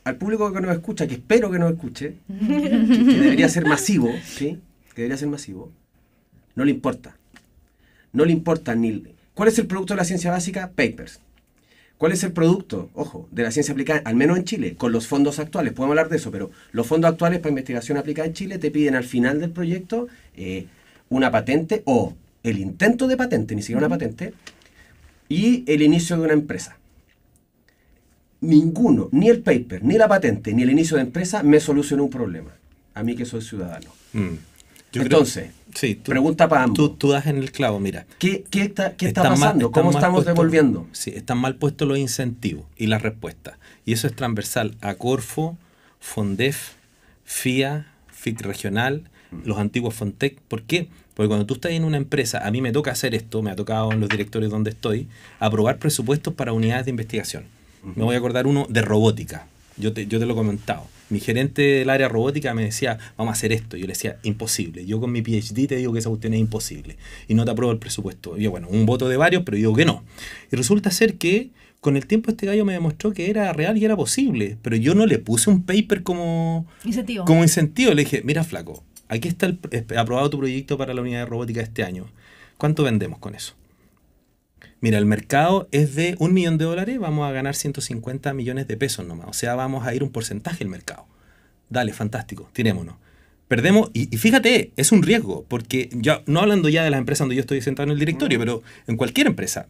Al público que nos escucha, que espero que nos escuche, que debería ser masivo, ¿sí? Que debería ser masivo, no le importa. No le importa ni... ¿Cuál es el producto de la ciencia básica? Papers. ¿Cuál es el producto, ojo, de la ciencia aplicada, al menos en Chile, con los fondos actuales? Podemos hablar de eso, pero los fondos actuales para investigación aplicada en Chile te piden al final del proyecto una patente o el intento de patente, ni siquiera una patente, y el inicio de una empresa. Ninguno, ni el paper, ni la patente, ni el inicio de empresa me soluciona un problema. A mí que soy ciudadano. Entonces, sí, pregunta para ambos. Tú das en el clavo, mira. ¿Qué está pasando? ¿Cómo estamos devolviendo? Sí, están mal puestos los incentivos y las respuestas. Y eso es transversal a Corfo, Fondef, FIA, FIC regional, los antiguos Fontec. ¿Por qué? Porque cuando tú estás en una empresa, a mí me toca hacer esto, me ha tocado en los directorios donde estoy, aprobar presupuestos para unidades de investigación. Me voy a acordar uno de robótica. Yo te lo he comentado. Mi gerente del área robótica me decía, vamos a hacer esto. Yo le decía, imposible. Yo con mi PhD te digo que esa cuestión es imposible. Y no te apruebo el presupuesto. Y yo, bueno, un voto de varios, pero digo que no. Y resulta ser que con el tiempo este gallo me demostró que era real y era posible. Pero yo no le puse un paper como incentivo. Le dije, mira, flaco, aquí está aprobado tu proyecto para la unidad de robótica de este año. ¿Cuánto vendemos con eso? Mira, el mercado es de $1 millón, vamos a ganar 150 millones de pesos nomás. O sea, vamos a ir un porcentaje del mercado. Dale, fantástico, tirémonos. Perdemos, y fíjate, es un riesgo, porque ya, no hablando ya de las empresas donde yo estoy sentado en el directorio, pero en cualquier empresa,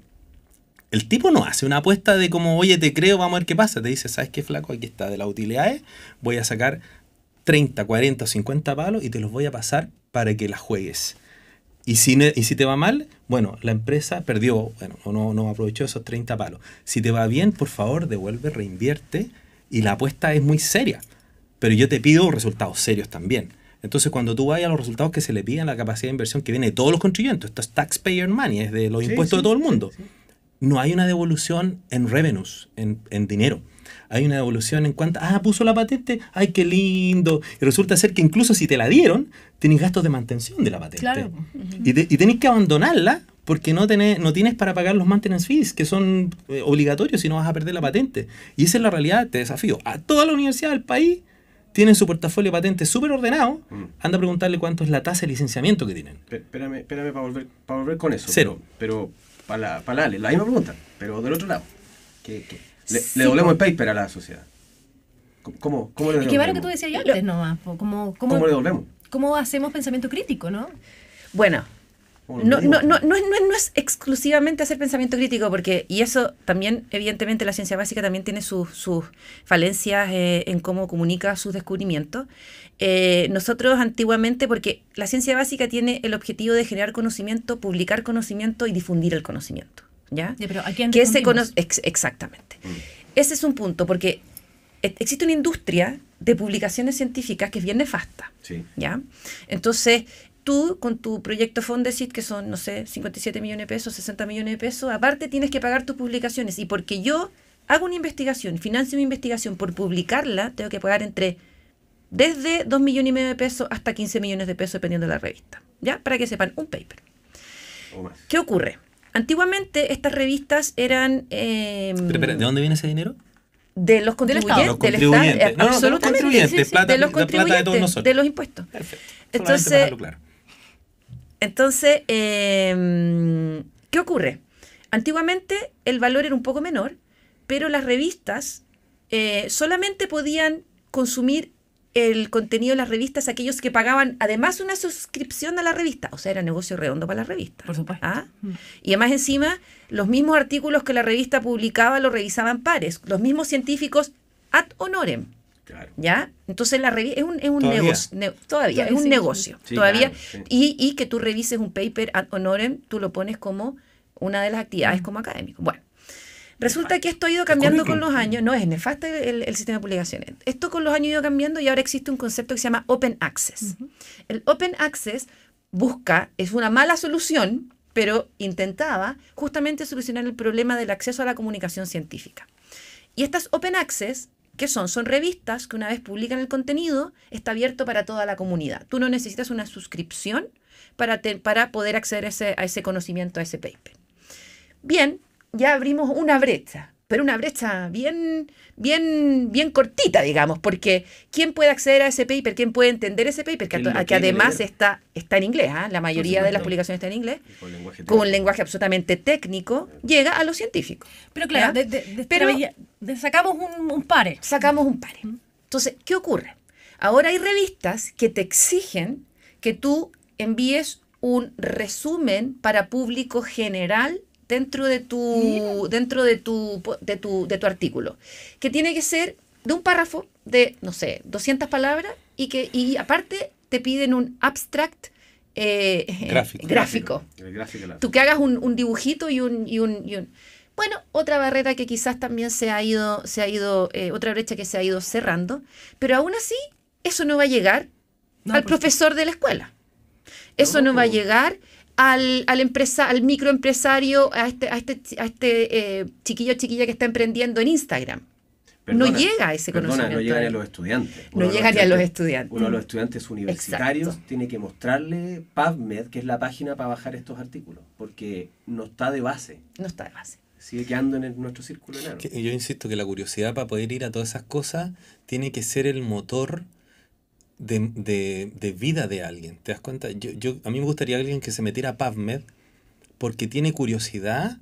el tipo no hace una apuesta de como, oye, te creo, vamos a ver qué pasa. Te dice, ¿sabes qué, flaco? Aquí está, de las utilidades, voy a sacar 30, 40 o 50 palos y te los voy a pasar para que las juegues. Y si te va mal, bueno, la empresa perdió, bueno, no aprovechó esos 30 palos. Si te va bien, por favor, devuelve, reinvierte, y la apuesta es muy seria. Pero yo te pido resultados serios también. Entonces, cuando tú vayas a los resultados que se le piden, la capacidad de inversión que viene de todos los contribuyentes, esto es taxpayer money, es de los impuestos de todo el mundo. no hay una devolución en revenues, en dinero. Hay una devolución en cuanto, puso la patente, ¡ay, qué lindo! Y resulta ser que incluso si te la dieron, tenés gastos de mantención de la patente. Claro. Y tenés que abandonarla porque no tienes para pagar los maintenance fees, que son obligatorios si no vas a perder la patente. Y esa es la realidad, te desafío. A toda la universidad del país tienen su portafolio de patentes súper ordenado. Anda a preguntarle cuánto es la tasa de licenciamiento que tienen. Espérame para volver con eso. Cero. Pero para la misma pregunta, pero del otro lado. Le doblemos el paper a la sociedad. ¿Cómo le devolvemos? Es que va lo que tú decías antes nomás. ¿Cómo le devolvemos? ¿Cómo hacemos pensamiento crítico, no? Bueno, no es exclusivamente hacer pensamiento crítico, porque, y eso también, evidentemente, la ciencia básica también tiene sus falencias en cómo comunica sus descubrimientos. Nosotros antiguamente, porque la ciencia básica tiene el objetivo de generar conocimiento, publicar conocimiento y difundir el conocimiento. ¿Ya? Sí, pero ¿a quién que exactamente. Ese es un punto, porque existe una industria de publicaciones científicas que es bien nefasta. Sí. ¿Ya? Entonces, tú con tu proyecto Fondesit, que son, no sé, 57 millones de pesos, 60 millones de pesos, aparte tienes que pagar tus publicaciones. Y porque yo hago una investigación, financio mi investigación, por publicarla, tengo que pagar desde 2,5 millones de pesos hasta 15 millones de pesos, dependiendo de la revista. ¿Ya? Para que sepan, un paper. O más. ¿Qué ocurre? Antiguamente estas revistas eran... Espera, ¿de dónde viene ese dinero? De los contribuyentes, Los contribuyentes. No, absolutamente. De los contribuyentes, De los plata de contribuyentes, todos nosotros. de los impuestos. Perfecto. Entonces, ¿qué ocurre? Antiguamente el valor era un poco menor, pero las revistas solamente podían consumir el contenido de las revistas aquellos que pagaban además una suscripción a la revista. O sea, era negocio redondo para la revista. Por supuesto. Y además encima, los mismos artículos que la revista publicaba los revisaban pares. Los mismos científicos ad honorem. Claro. ¿Ya? Entonces la revista es un negocio. Todavía es un sí, negocio. sí, Todavía. claro, sí. Y que tú revises un paper ad honorem, tú lo pones como una de las actividades como académico. Bueno. Resulta que esto ha ido cambiando con los años. No, es nefasto el sistema de publicaciones. Esto con los años ha ido cambiando y ahora existe un concepto que se llama Open Access. El Open Access es una mala solución, pero intentaba justamente solucionar el problema del acceso a la comunicación científica. Y estas Open Access, ¿qué son? Son revistas que una vez publican el contenido, está abierto para toda la comunidad. Tú no necesitas una suscripción para poder acceder a ese conocimiento, a ese paper. Bien. Ya abrimos una brecha, pero una brecha bien cortita, digamos, porque ¿quién puede acceder a ese paper? ¿Quién puede entender ese paper? Que además está en inglés, la mayoría de las publicaciones está en inglés, con un lenguaje absolutamente técnico, llega a los científicos. Pero claro, sacamos un pare. Sacamos un pare. Entonces, ¿qué ocurre? Ahora hay revistas que te exigen que tú envíes un resumen para público general dentro de tu artículo, que tiene que ser de un párrafo de, no sé, 200 palabras y aparte te piden un abstract gráfico. Tú que hagas un dibujito y un bueno, otra barrera que quizás también se ha ido otra brecha que se ha ido cerrando, pero aún así eso no va a llegar al profesor de la escuela. Eso no va a llegar al microempresario, a este chiquillo o chiquilla que está emprendiendo en Instagram. No llega a ese conocimiento. No llegan a los estudiantes. No llegan a los estudiantes. Uno de los estudiantes universitarios tiene que mostrarle PubMed, que es la página para bajar estos artículos, porque no está de base. No está de base. Sigue quedando en nuestro círculo enano. Yo insisto que la curiosidad para poder ir a todas esas cosas tiene que ser el motor de vida de alguien. ¿Te das cuenta? A mí me gustaría alguien que se metiera a PubMed porque tiene curiosidad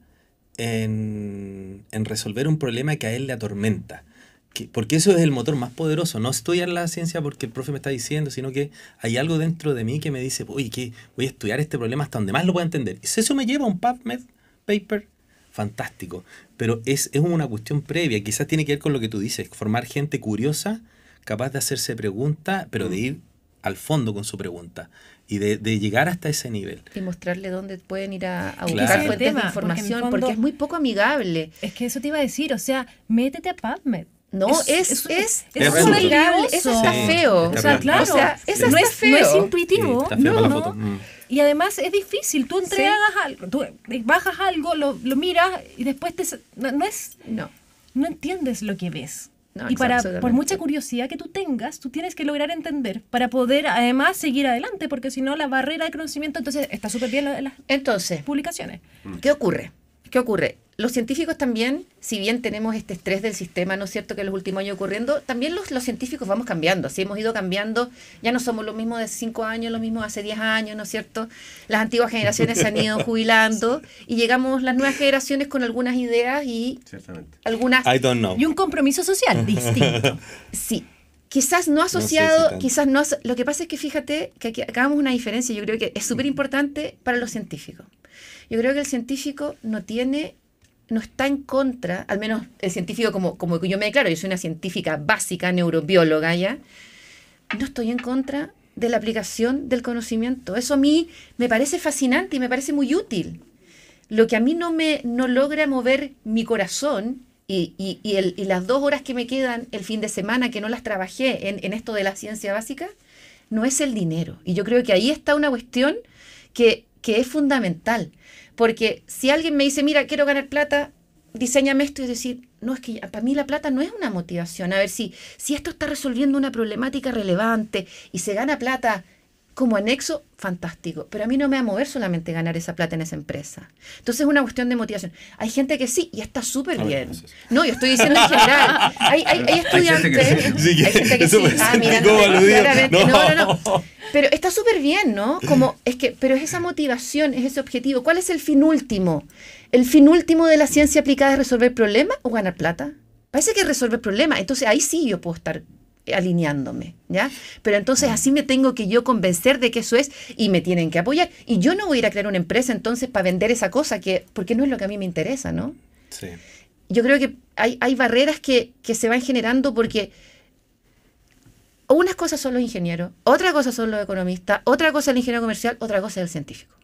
en resolver un problema que a él le atormenta. Porque eso es el motor más poderoso. No estudiar la ciencia porque el profe me está diciendo, sino que hay algo dentro de mí que me dice, oye, que voy a estudiar este problema hasta donde más lo pueda entender. Y si eso me lleva a un PubMed paper, fantástico. Pero es una cuestión previa. Quizás tiene que ver con lo que tú dices, formar gente curiosa, capaz de hacerse preguntas, pero de ir al fondo con su pregunta y de llegar hasta ese nivel. Y mostrarle dónde pueden ir a buscar fuentes de información, porque es muy poco amigable. Es que eso te iba a decir, o sea, métete a PubMed. No, es amigable, eso está feo. O sea, claro, eso está feo. No es intuitivo. Sí, está feo para la foto. Y además es difícil, tú entregas algo, tú bajas algo, lo miras y después no entiendes lo que ves. No, Y por mucha curiosidad que tú tengas, tú tienes que lograr entender para poder además seguir adelante, porque si no la barrera de conocimiento, entonces está súper bien las Entonces, publicaciones. ¿qué ocurre? Los científicos también, si bien tenemos este estrés del sistema, ¿no es cierto?, que en los últimos años ocurriendo, también los científicos vamos cambiando, así hemos ido cambiando, ya no somos los mismos de hace 5 años, los mismos de hace 10 años, ¿no es cierto? Las antiguas generaciones se han ido jubilando y llegamos las nuevas generaciones con algunas ideas y algunas... I don't know. Y un compromiso social distinto. Sí. Quizás no asociado, No sé si tanto. lo que pasa es que fíjate que aquí hagamos una diferencia, yo creo que es súper importante para los científicos. Yo creo que el científico no está en contra, al menos el científico como yo me declaro, yo soy una científica básica, neurobióloga ya, no estoy en contra de la aplicación del conocimiento. Eso a mí me parece fascinante y me parece muy útil. Lo que a mí no logra mover mi corazón y las 2 horas que me quedan el fin de semana que no las trabajé en esto de la ciencia básica, no es el dinero. Y yo creo que ahí está una cuestión que es fundamental. Porque si alguien me dice, mira, quiero ganar plata, diséñame esto, y decir, no, es que para mí la plata no es una motivación. A ver, si esto está resolviendo una problemática relevante y se gana plata como anexo, fantástico. Pero a mí no me va a mover solamente ganar esa plata en esa empresa. Entonces es una cuestión de motivación. Hay gente que sí, y está súper bien. No, yo estoy diciendo en general. Hay estudiantes. Hay gente que sí. Mira, claramente. No. Pero está súper bien, ¿no? Pero es esa motivación, es ese objetivo. ¿Cuál es el fin último? ¿El fin último de la ciencia aplicada es resolver problemas o ganar plata? Parece que es resolver problemas. Entonces ahí sí yo puedo estar alineándome, ¿ya? Pero entonces así me tengo que yo convencer de que eso es y me tienen que apoyar. Y yo no voy a ir a crear una empresa entonces para vender esa cosa porque no es lo que a mí me interesa, ¿no? Sí. Yo creo que hay barreras que se van generando porque unas cosas son los ingenieros, otra cosa son los economistas, otra cosa es el ingeniero comercial, otra cosa es el científico.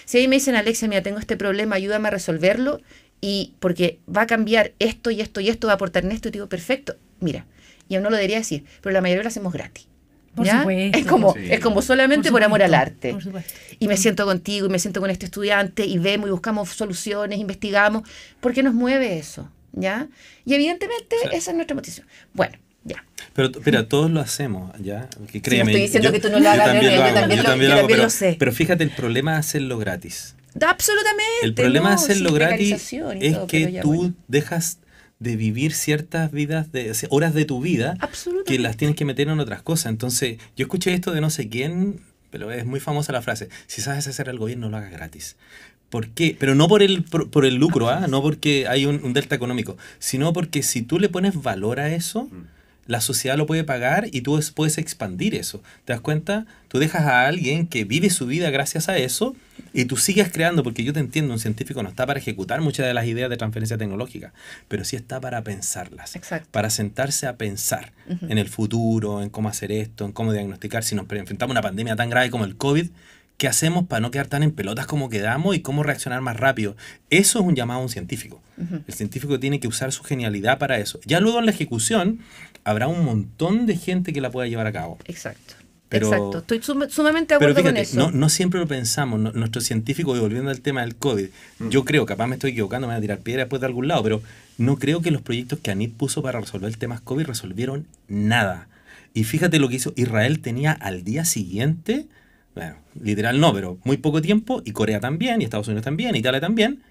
Si a mí me dicen, Alexia, mira, tengo este problema, ayúdame a resolverlo, y porque va a cambiar esto y esto y esto, va a aportar en esto, y digo, perfecto, mira, y aún no lo debería decir, pero la mayoría lo hacemos gratis. Por ¿ya? supuesto. Es como solamente por amor al arte. Por supuesto. Y me siento contigo, y me siento con este estudiante, y vemos y buscamos soluciones, investigamos, porque nos mueve eso, ¿ya? Y evidentemente esa es nuestra motivación. Bueno, ya. Pero todos lo hacemos, ¿ya? Que créeme, sí, no estoy diciendo que tú no lo hagas, yo también lo sé. Pero fíjate, el problema es hacerlo gratis. Absolutamente. El problema de hacerlo gratis es todo, que tú dejas de vivir ciertas horas de tu vida que las tienes que meter en otras cosas. Entonces, yo escuché esto de no sé quién, pero es muy famosa la frase, si sabes hacer algo bien, no lo hagas gratis. ¿Por qué? Pero no por el lucro, no porque hay un delta económico, sino porque si tú le pones valor a eso, la sociedad lo puede pagar y tú puedes expandir eso. ¿Te das cuenta? Tú dejas a alguien que vive su vida gracias a eso y tú sigues creando, porque yo te entiendo, un científico no está para ejecutar muchas de las ideas de transferencia tecnológica, pero sí está para pensarlas. Exacto. Para sentarse a pensar en el futuro, en cómo hacer esto, en cómo diagnosticar. Si nos enfrentamos a una pandemia tan grave como el COVID, ¿qué hacemos para no quedar tan en pelotas como quedamos y cómo reaccionar más rápido? Eso es un llamado a un científico. El científico tiene que usar su genialidad para eso. Ya luego en la ejecución habrá un montón de gente que la pueda llevar a cabo. Exacto. Pero, estoy sumamente de acuerdo pero fíjate, con eso. No siempre lo pensamos. Nuestros científicos, y volviendo al tema del COVID, yo creo, capaz me estoy equivocando, me voy a tirar piedra después de algún lado, pero no creo que los proyectos que ANIT puso para resolver el tema COVID resolvieron nada. Y fíjate lo que hizo Israel, tenía al día siguiente, bueno, literal no, pero muy poco tiempo, y Corea también, y Estados Unidos también, Italia también,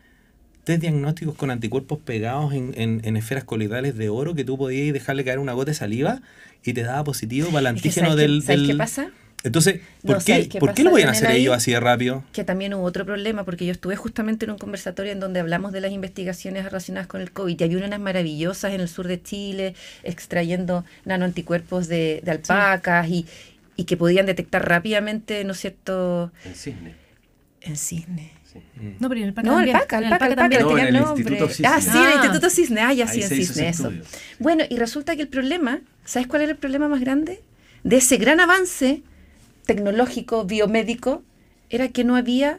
3 diagnósticos con anticuerpos pegados en esferas coloidales de oro que tú podías dejarle caer una gota de saliva y te daba positivo para el antígeno ¿Sabes qué pasa? Entonces, ¿por qué lo pueden hacer ellos así de rápido? Que también hubo otro problema, porque yo estuve justamente en un conversatorio en donde hablamos de las investigaciones relacionadas con el COVID, y había unas maravillosas en el sur de Chile, extrayendo nanoanticuerpos de alpacas, y que podían detectar rápidamente, ¿no es cierto? En cisne. En cisne. Sí. No, pero en el PAC no, también. el PAC también No, tenía en el nombre. Instituto Cisne. Sí, en el Instituto Cisne. Ya sí, Ahí en se hizo Cisne, ese eso. estudio. Bueno, y resulta que el problema, ¿sabes cuál era el problema más grande? De ese gran avance tecnológico, biomédico, era que no había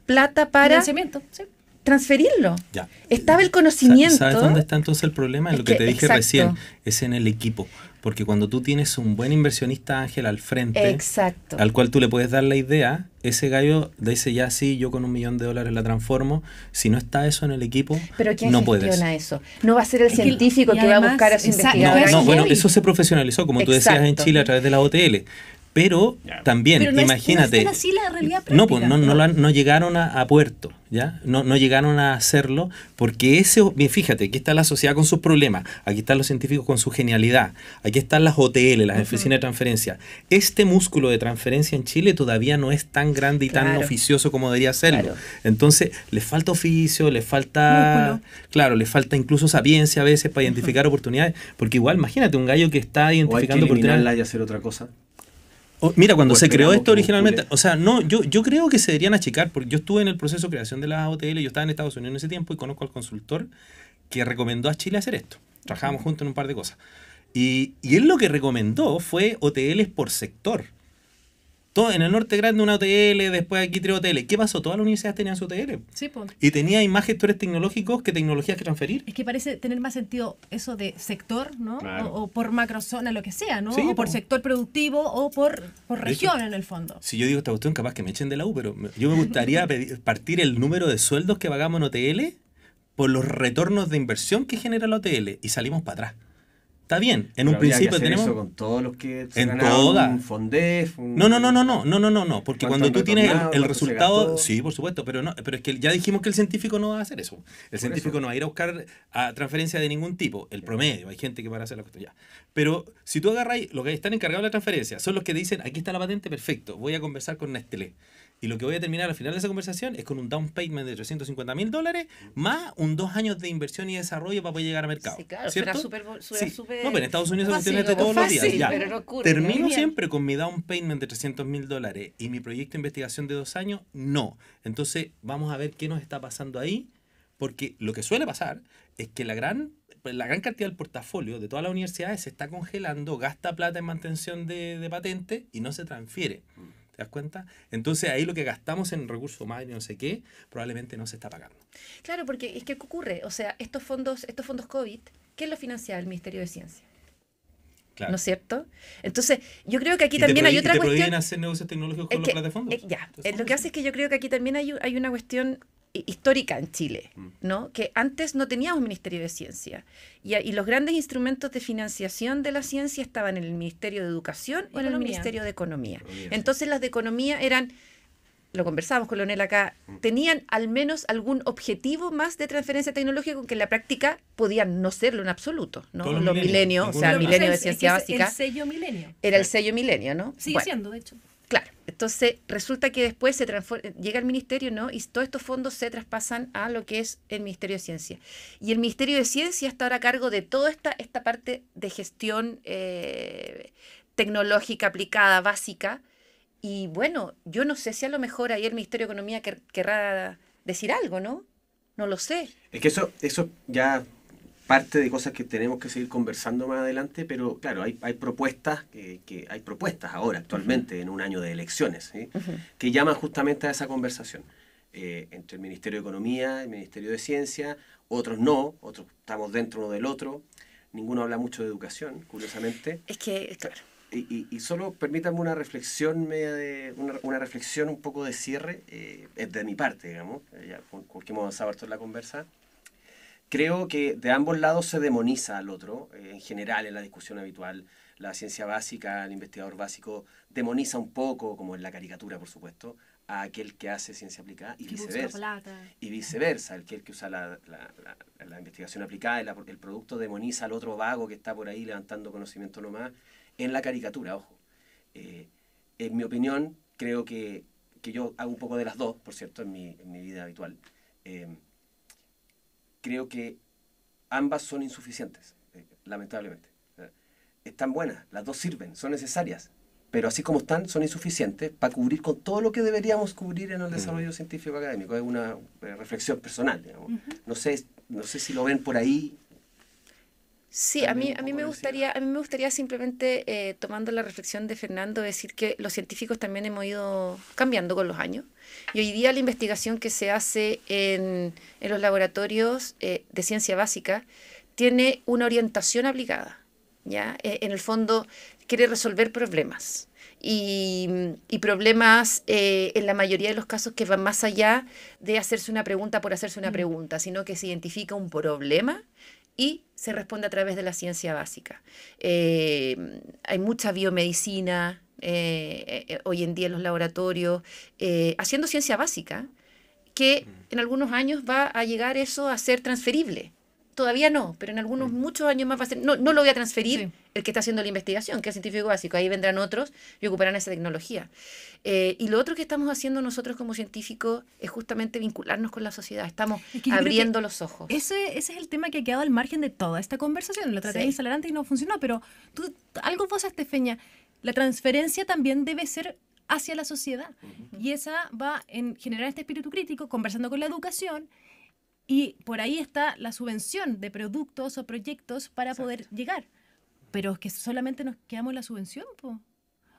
plata para Financiamiento, sí. transferirlo. Ya. Estaba el conocimiento. ¿Sabes dónde está entonces el problema? En lo que te dije exacto. recién, es en el equipo. Porque cuando tú tienes un buen inversionista ángel al frente, Exacto. al cual tú le puedes dar la idea, ese gallo dice ya sí, yo con $1 millón la transformo. Si no está eso en el equipo, Pero ¿quién no gestiona puedes. eso? No va a ser el científico y que va a además, buscar a su exacto, investigador. No, bueno, heavy. eso se profesionalizó, como tú decías en Exacto. Chile, a través de la OTL. Pero también, Pero no imagínate. es tan así la realidad No, pues práctica. no llegaron a puerto, ¿ya? No llegaron a hacerlo porque fíjate, aquí está la sociedad con sus problemas, aquí están los científicos con su genialidad, aquí están las OTL, las oficinas de transferencia. Este músculo de transferencia en Chile todavía no es tan grande y tan Claro. oficioso como debería serlo. Claro. Entonces, les falta oficio, les falta... Músculo. Claro, les falta incluso sapiencia a veces para identificar oportunidades, porque igual, imagínate, un gallo que está O hay que identificando oportunidades... eliminarla y hacer otra cosa. Mira, cuando O se creó esperamos esto que originalmente, muscule. o sea, no, yo creo que se deberían achicar, porque yo estuve en el proceso de creación de las OTL, yo estaba en Estados Unidos en ese tiempo y conozco al consultor que recomendó a Chile hacer esto. Trabajábamos juntos en un par de cosas. Y él lo que recomendó fue OTLs por sector. Todo, en el norte grande una OTL, después aquí 3 OTL. ¿Qué pasó? Todas las universidades tenían su OTL. Sí, pues. Y tenía más gestores tecnológicos que tecnologías que transferir. Es que parece tener más sentido eso de sector, ¿no? Claro. O por macrozona, lo que sea, ¿no? Sí, o por po. sector productivo o por región, hecho, en el fondo. Si yo digo esta cuestión, capaz que me echen de la U, pero yo me gustaría partir el número de sueldos que pagamos en OTL por los retornos de inversión que genera la OTL y salimos para atrás. Está bien, en un Pero habría que principio hacer tenemos... eso con todos los que se En ganaron todas. un Fondef, un- No, porque ¿Cuánto cuando han tú tienes retornado? el ¿Cuánto se resultado, gastó? sí, por supuesto, pero es que ya dijimos que el científico no va a hacer eso. El científico eso. no va a ir a buscar transferencia de ningún tipo, el promedio, hay gente que para hacer la cuestión ya. Pero si tú agarras los que están encargados de la transferencia, son los que dicen, aquí está la patente, perfecto, voy a conversar con Nestlé. Y lo que voy a terminar al final de esa conversación es con un down payment de $350.000 más un 2 años de inversión y desarrollo para poder llegar al mercado. Sí, claro, ¿cierto? suena Sí. súper No, pero en Estados Unidos esa fácil, cuestión es de como todos los días. fácil, Ya. pero no ocurre. Termino Muy bien. siempre con mi down payment de $300.000 y mi proyecto de investigación de 2 años, no. Entonces, vamos a ver qué nos está pasando ahí, porque lo que suele pasar es que la gran cantidad del portafolio de todas las universidades se está congelando, gasta plata en mantención de patentes y no se transfiere. ¿Te das cuenta? Entonces ahí lo que gastamos en recursos humanos y no sé qué, probablemente no se está pagando. Claro, porque es que ¿qué ocurre? O sea, estos fondos COVID, ¿quién los financia? El Ministerio de Ciencia. Claro. ¿No es cierto? Entonces, yo creo que aquí Y te también hay prohí- otra y te prohíben cuestión. hacer negocios tecnológicos con Es los que, planes de fondos. lo que hace es que yo creo que aquí también hay una cuestión histórica en Chile, ¿no? Que antes no teníamos Ministerio de Ciencia y los grandes instrumentos de financiación de la ciencia estaban en el Ministerio de Educación o en el Economía. Ministerio de Economía. Economía, sí. Entonces las de Economía eran, lo conversábamos con Leonel acá, tenían al menos algún objetivo más de transferencia tecnológica, aunque en la práctica podían no serlo en absoluto, ¿no? Todos los Los milenios, milenios, o ninguno sea, de los milenio de Es que ciencia es básica, el sello milenio. era el sello milenio, ¿no? Sigue Bueno, siendo, de hecho. claro, entonces resulta que después llega el ministerio, ¿no? Y todos estos fondos se traspasan a lo que es el Ministerio de Ciencia. Y el Ministerio de Ciencia está ahora a cargo de toda esta parte de gestión tecnológica aplicada, básica. Y bueno, yo no sé si a lo mejor ahí el Ministerio de Economía querrá decir algo, ¿no? No lo sé. Es que eso ya parte de cosas que tenemos que seguir conversando más adelante, pero claro, hay propuestas hay propuestas ahora, actualmente, en un año de elecciones, ¿sí? Que llaman justamente a esa conversación entre el Ministerio de Economía, el Ministerio de Ciencia, otros no, otros estamos dentro uno del otro, ninguno habla mucho de educación, curiosamente. Es que, claro. Y solo permítanme una reflexión una reflexión un poco de cierre, es de mi parte, digamos, ya porque hemos avanzado harto en la conversa. Creo que de ambos lados se demoniza al otro, en general en la discusión habitual. La ciencia básica, el investigador básico, demoniza un poco, como en la caricatura, por supuesto, a aquel que hace ciencia aplicada y Que busca viceversa. plata. Y viceversa, el que usa la investigación aplicada, el producto demoniza al otro vago que está por ahí levantando conocimiento nomás, en la caricatura, ojo. En mi opinión, creo que yo hago un poco de las dos, por cierto, en mi vida habitual. Creo que ambas son insuficientes, lamentablemente. Están buenas, las dos sirven, son necesarias, pero así como están, son insuficientes para cubrir con todo lo que deberíamos cubrir en el desarrollo científico académico. Es una reflexión personal, digamos. No sé si lo ven por ahí. Sí, a mí También un me poco gustaría simplemente, tomando la reflexión de Fernando, decir que los científicos también hemos ido cambiando con los años. Y hoy día la investigación que se hace en los laboratorios de ciencia básica tiene una orientación aplicada. ¿ya? En el fondo quiere resolver problemas. Y problemas en la mayoría de los casos que van más allá de hacerse una pregunta por hacerse una pregunta, sino que se identifica un problema y se responde a través de la ciencia básica. Hay mucha biomedicina hoy en día en los laboratorios haciendo ciencia básica, que en algunos años va a llegar eso a ser transferible. Todavía no, pero en algunos muchos años más va a ser. No lo voy a transferir el que está haciendo la investigación, que es científico básico. Ahí vendrán otros y ocuparán esa tecnología. Y lo otro que estamos haciendo nosotros como científicos es justamente vincularnos con la sociedad. Estamos abriendo los ojos. Ese es el tema que ha quedado al margen de toda esta conversación. Lo traté de instalar antes y no funcionó, pero algo vos, Estefania, la transferencia también debe ser hacia la sociedad. Y esa va en generar este espíritu crítico, conversando con la educación. Y por ahí está la subvención de productos o proyectos para poder llegar. Pero es que solamente nos quedamos en la subvención, po.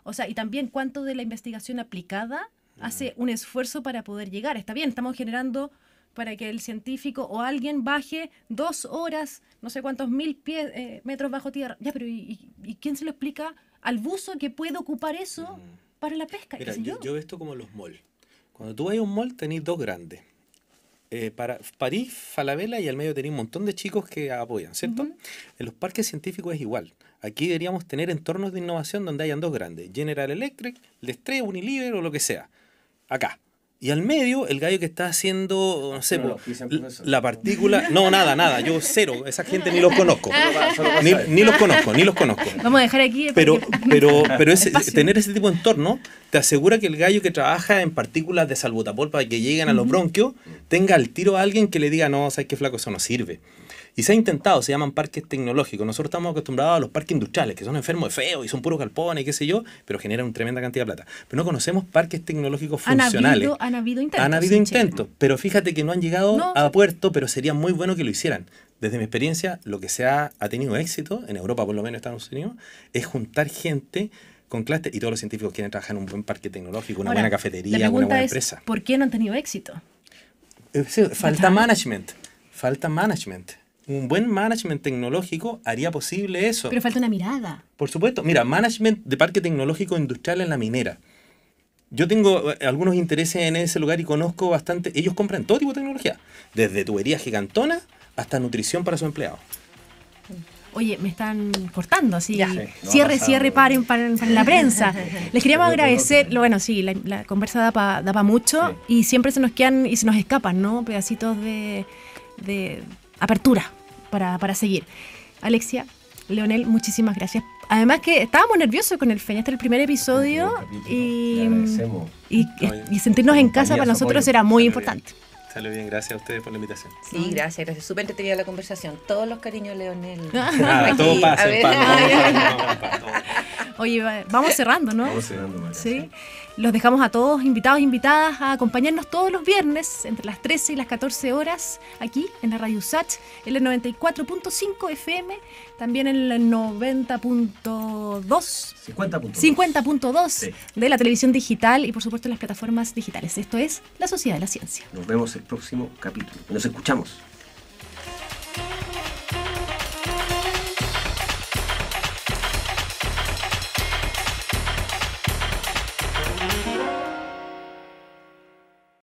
O sea, y también cuánto de la investigación aplicada hace un esfuerzo para poder llegar. Está bien, estamos generando para que el científico o alguien baje 2 horas, no sé cuántos metros bajo tierra. Ya, pero ¿y quién se lo explica al buzo que puede ocupar eso para la pesca? Mira, yo veo esto como los malls. Cuando tú vas a un mall tenés 2 grandes. Para París, Falabella, y al medio tenía un montón de chicos que apoyan, ¿cierto? En los parques científicos es igual. Aquí deberíamos tener entornos de innovación donde hayan 2 grandes, General Electric, Nestlé, Unilever o lo que sea. Acá. Y al medio, el gallo que está haciendo, no sé, la partícula... No, nada, yo cero, esa gente ni los conozco. Ni los conozco. Vamos a dejar aquí... Pero tener ese tipo de entorno te asegura que el gallo que trabaja en partículas de salbutapol para que lleguen a los bronquios tenga al tiro a alguien que le diga, no, ¿sabes qué, flaco? Eso no sirve. Y se ha intentado, se llaman parques tecnológicos. Nosotros estamos acostumbrados a los parques industriales, que son enfermos de feo y son puros galpones y qué sé yo, pero generan una tremenda cantidad de plata. Pero no conocemos parques tecnológicos funcionales. Han habido intentos. Han habido intentos, pero fíjate que no han llegado a puerto, pero sería muy bueno que lo hicieran. Desde mi experiencia, lo que ha tenido éxito, en Europa por lo menos, en Estados Unidos, es juntar gente con clúster, y todos los científicos quieren trabajar en un buen parque tecnológico, una buena cafetería, una buena empresa. ¿Por qué no han tenido éxito? Falta management. Un buen management tecnológico haría posible eso. Pero falta una mirada. Por supuesto. Mira, management de parque tecnológico industrial en la minera. Yo tengo algunos intereses en ese lugar y conozco bastante. Ellos compran todo tipo de tecnología. Desde tuberías gigantonas hasta nutrición para sus empleados. Oye, me están cortando, así. Cierre, paren la prensa. Les queríamos agradecer. Bueno, sí, la conversa da pa mucho y siempre se nos quedan y se nos escapan, ¿no? Pedacitos de apertura para seguir. Alexia, Leonel, muchísimas gracias. Además que estábamos nerviosos con el Feña, este es el primer episodio y sentirnos en casa para nosotros era muy importante. Sale bien, gracias a ustedes por la invitación. Sí, gracias. Súper entretenida la conversación. Todos los cariños, Leonel. Todo pasa, Oye, vamos cerrando, ¿no? Vamos cerrando, sí. Los dejamos a todos, invitados e invitadas, a acompañarnos todos los viernes entre las 13 y las 14 horas aquí en la Radio USACH, en el 94.5 FM, también en el 90.2, 50.2 de la televisión digital y por supuesto en las plataformas digitales. Esto es La Sociedad de la Ciencia. Nos vemos el próximo capítulo. Nos escuchamos.